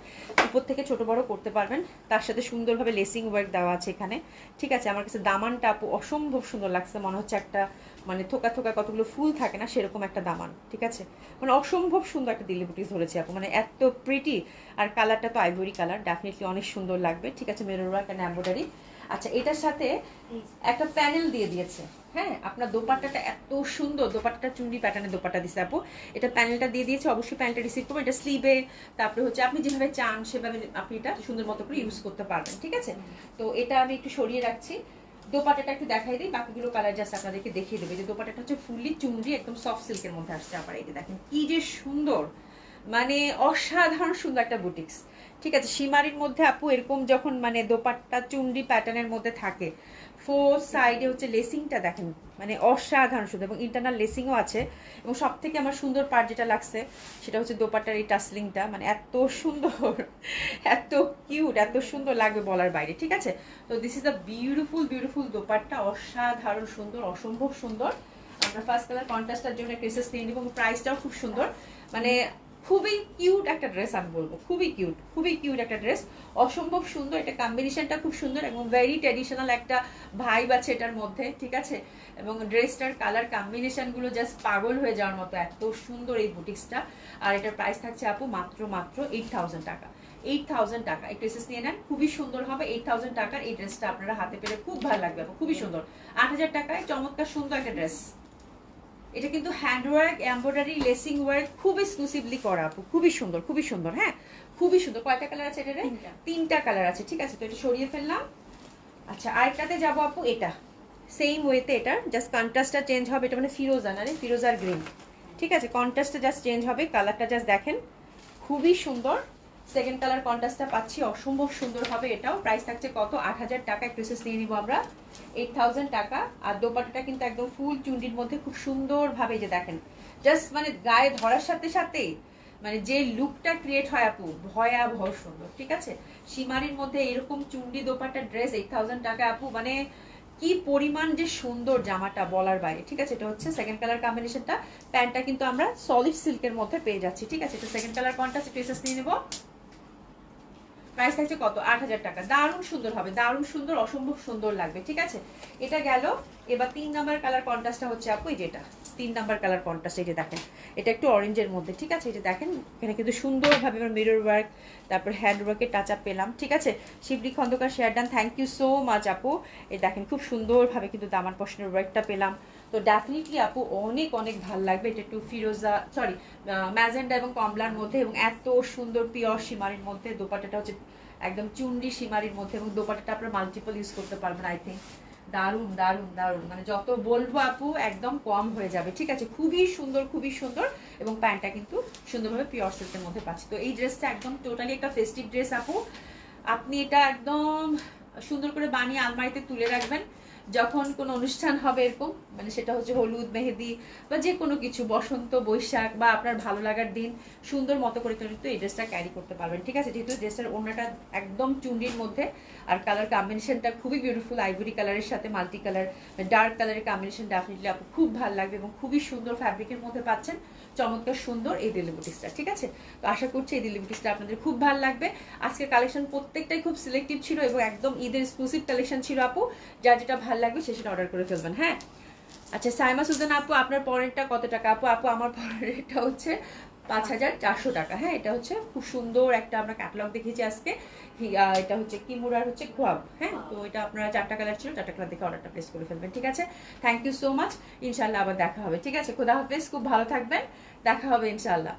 S1: উপর থেকে ছোট বড় করতে পারবেন, তার সাথে সুন্দরভাবে লেসিং ওয়ার্ক দেওয়া আছে এখানে, ঠিক আছে। আমার কাছে দামানটা আপু অসম্ভব সুন্দর লাগছে, মনে হচ্ছে একটা মানে থোকা থোকা কতগুলো ফুল থাকে না সেরকম একটা দামান, ঠিক আছে। মানে অসম্ভব সুন্দর একটা দিল্লি বুটিক্স ধরেছে আপু, মানে এত প্রিটি। আর কালারটা তো আইভরি কালার, ডেফিনেটলি অনেক সুন্দর লাগবে, ঠিক আছে। মেরুর ওয়ার্ক এন্ড এমব্রয়ডারি। আচ্ছা এটার সাথে একটা প্যানেল দিয়ে দিয়েছে। হ্যাঁ আপনার দোপাট্টাটা এত সুন্দর, দোপাট্টাটা চুন্ডি প্যাটার্নের দোপাট্টা দিচ্ছে আপু, এটা প্যানেলটা দিয়ে দিয়েছে। অবশ্যই প্যানেলটা রিসিভ করবেন, এটা স্লিভে তারপরে হচ্ছে আপনি যেভাবে চান সেভাবে আপনি এটা সুন্দর মতো করে ইউজ করতে পারবেন, ঠিক আছে। তো এটা আমি একটু সরিয়ে রাখছি। দোপাট্টাটা একটু দেখাই দিই, বাকিগুলো কালার জাস্ট আপনাদেরকে দেখিয়ে দেবে। যে দোপাট্টাটা হচ্ছে ফুললি চুনরি, একদম সফট সিল্কের মধ্যে আসছে। আবার এই যে দেখেন কি যে সুন্দর, মানে অসাধারণ সুন্দর একটা বুটিক্স, ঠিক আছে। সীমারির মধ্যে আপু এরকম যখন মানে দোপাট্টা চুনরি প্যাটার্নের মধ্যে থাকে, ফোর সাইডে হচ্ছে লেসিংটা দেখেন মানে অসাধারণ সুন্দর, এবং ইন্টারনাল লেসিংও আছে। এবং সব থেকে আমার সুন্দর পার্ট যেটা লাগছে সেটা হচ্ছে দোপাট্টার এই টাসলিংটা, মানে এত সুন্দর, এত কিউট, এত সুন্দর লাগবে বলার বাইরে, ঠিক আছে। তো this is the beautiful beautiful dupatta, অসাধারণ সুন্দর, অসম্ভব সুন্দর। আমরা ফার্স্ট কালার কন্ট্রাস্টার জন্য ক্রেসেস নিয়ে নিব, এবং প্রাইসটাও খুব সুন্দর, মানে খুবই কিউট একটা ড্রেস আমি বলবো, খুবই কিউট, খুবই কিউট একটা ড্রেস, অসম্ভব সুন্দর। এটা কম্বিনেশনটা খুব সুন্দর এবং ভেরি ট্র্যাডিশনাল একটা ভাইব আছে এটার মধ্যে, ঠিক আছে। এবং ড্রেসটার কালার কম্বিনেশন গুলো জাস্ট পাগল হয়ে যাওয়ার মতো, এত সুন্দর এই বুটিক্সটা। আর এটার প্রাইস থাকছে আপু মাত্র মাত্র 8000 টাকা। 8000 টাকা এই ড্রেসেস নিয়ে নেন, খুবই সুন্দর হবে। 8000 টাকার এই ড্রেসটা আপনারা হাতে পেলে খুব ভালো লাগবে, খুবই সুন্দর। 8000 টাকায় চমৎকার সুন্দর একটা ড্রেস। এটা কিন্তু হ্যান্ড ওয়ার্ক, এমব্রয়ডারি, লেসিং ওয়ার্ক, খুব এক্সক্লুসিভলি করা আপু, খুবই সুন্দর, খুবই সুন্দর। হ্যাঁ, খুবই সুন্দর। কয়টা কালার আছে এটারে? তিনটা কালার আছে। ঠিক আছে, তো এটা সরিয়ে ফেললাম। আচ্ছা, আরেকটাতে যাবো আপু। এটা সেম ওয়েতে, এটা জাস্ট কন্ট্রাস্টটা চেঞ্জ হবে। এটা মানে ফিরোজা না রে, ফিরোজার গ্রিন। ঠিক আছে, কন্ট্রাস্টটা জাস্ট চেঞ্জ হবে, কালারটা জাস্ট দেখেন, খুবই সুন্দর। সেকেন্ড কালার কন্ট্রাস্টটা পাচ্ছি, অসম্ভব সুন্দর হবে। এটাও প্রাইস থাকছে কত? 8000 টাকা। প্রেসেস নিয়ে নিব আমরা 8000 টাকা। আর দোপাট্টাটা কিন্তু একদম ফুল চুন্ডির মধ্যে খুব সুন্দরভাবে, যে দেখেন জাস্ট মানে গায়ে ধরার সাথে সাথেই মানে যে লুকটা ক্রিয়েট হয় আপু, ভয়াবহ সুন্দর। ঠিক আছে, সীমারির মধ্যে এরকম চুন্ডি দোপাট্টা ড্রেস 8000 টাকা আপু, মানে কি পরিমাণ যে সুন্দর জামাটা, বলার বাইরে। ঠিক আছে, এটা হচ্ছে সেকেন্ড কালার কম্বিনেশনটা। প্যান্টটা কিন্তু আমরা সলিড সিল্কের মধ্যে পেয়ে যাচ্ছি। ঠিক আছে, এটা সেকেন্ড কালার কন্ট্রাস্ট। প্রেসেস নিয়ে নেব। প্রাইস থাকছে কত? 8000 টাকা। দারুণ সুন্দর হবে, দারুণ সুন্দর, অসম্ভব সুন্দর লাগবে। ঠিক আছে, এটা গেল। এবার 3 নাম্বার কালার কন্ট্রাস্টটা হচ্ছে আপু এই যেটা 3 নাম্বার কালার কন্ট্রাস্ট। এই যে দেখেন, এটা একটু অরেঞ্জের মধ্যে। ঠিক আছে, এই যে দেখেন এখানে কিন্তু সুন্দরভাবে আমরা মিরর ওয়ার্ক, তারপর হ্যান্ড ওয়ার্কের টাচ আপ পেলাম। ঠিক আছে, Shibli Khandakar share done, thank you so much আপু। এই দেখেন খুব সুন্দরভাবে কিন্তু দামান পশনের ওয়ার্কটা পেলাম। তো ডেফিনেটলি আপু অনেক অনেক ভালো লাগবে। এটা একটু ফিরোজা, সরি ম্যাজেন্ডা এবং কমলার মধ্যে, এবং এত সুন্দর পিওর সীমারির মধ্যে। দোপাট্টাটা হচ্ছে একদম চুন্ডি সীমারির মধ্যে, এবং দোপাট্টাটা আপনারা মাল্টিপল ইউজ করতে পারবেন। আই থিঙ্ক দারুণ দারুণ দারুণ, মানে যত বলবো আপু একদম কম হয়ে যাবে। ঠিক আছে, খুবই সুন্দর, খুবই সুন্দর। এবং প্যান্টটা কিন্তু সুন্দরভাবে পিওর সিল্কের মধ্যে পাচ্ছি। তো এই ড্রেসটা একদম টোটালি একটা ফেস্টিভ ড্রেস আপু। আপনি এটা একদম সুন্দর করে বানিয়ে আলমারিতে তুলে রাখবেন। যখন কোনো অনুষ্ঠান হবে এরকম, মানে সেটা হচ্ছে হলুদ, মেহেদি বা যে কোনো কিছু, বসন্ত, বৈশাখ বা আপনার ভালো লাগার দিন, সুন্দর মতো করে কিন্তু এই ড্রেসটা ক্যারি করতে পারবেন। ঠিক আছে, যেহেতু ড্রেসটার ওড়নাটা একদম চুন্ডির মধ্যে, আর কালার কম্বিনেশনটা খুবই বিউটিফুল, আইভরি কালারের সাথে মাল্টি কালার, ডার্ক কালারের কম্বিনেশন ডেফিনেটলি আপু খুব ভালো লাগবে। এবং খুবই সুন্দর ফ্যাব্রিকের মধ্যে পাচ্ছেন, চমৎকার সুন্দর এই দিল্লি বুটিক্সটা। ঠিক আছে, তো আশা করছি এই দিল্লি বুটিক্সটা আপনাদের খুব ভালো লাগবে। আজকের কালেকশন প্রত্যেকটাই খুব সিলেক্টিভ ছিল, এবং একদম ঈদের এক্সক্লুসিভ কালেকশন ছিল আপু। যার যেটা ভালো লাগবে সে সেটা অর্ডার করে ফেলবেন। হ্যাঁ, আচ্ছা সাইমা সুলতান আপু, আপনার পরেরটা কত টাকা? আপু আপু আমার পরেরটা হচ্ছে 5400 টাকা। হ্যাঁ, এটা হচ্ছে খুব সুন্দর একটা আমরা ক্যাটালগ দেখেছি আজকে। এটা হচ্ছে কিমুরার হচ্ছে খোয়াব। হ্যাঁ, তো এটা আপনারা 4টা কালার ছিল, 4টা কালার দেখে অর্ডারটা প্লেস করে ফেলবেন। ঠিক আছে, থ্যাংক ইউ সো মাচ। ইনশাল্লাহ আবার দেখা হবে। ঠিক আছে, খোদা হাফেজ, খুব ভালো থাকবেন, দেখা হবে ইনশাল্লাহ।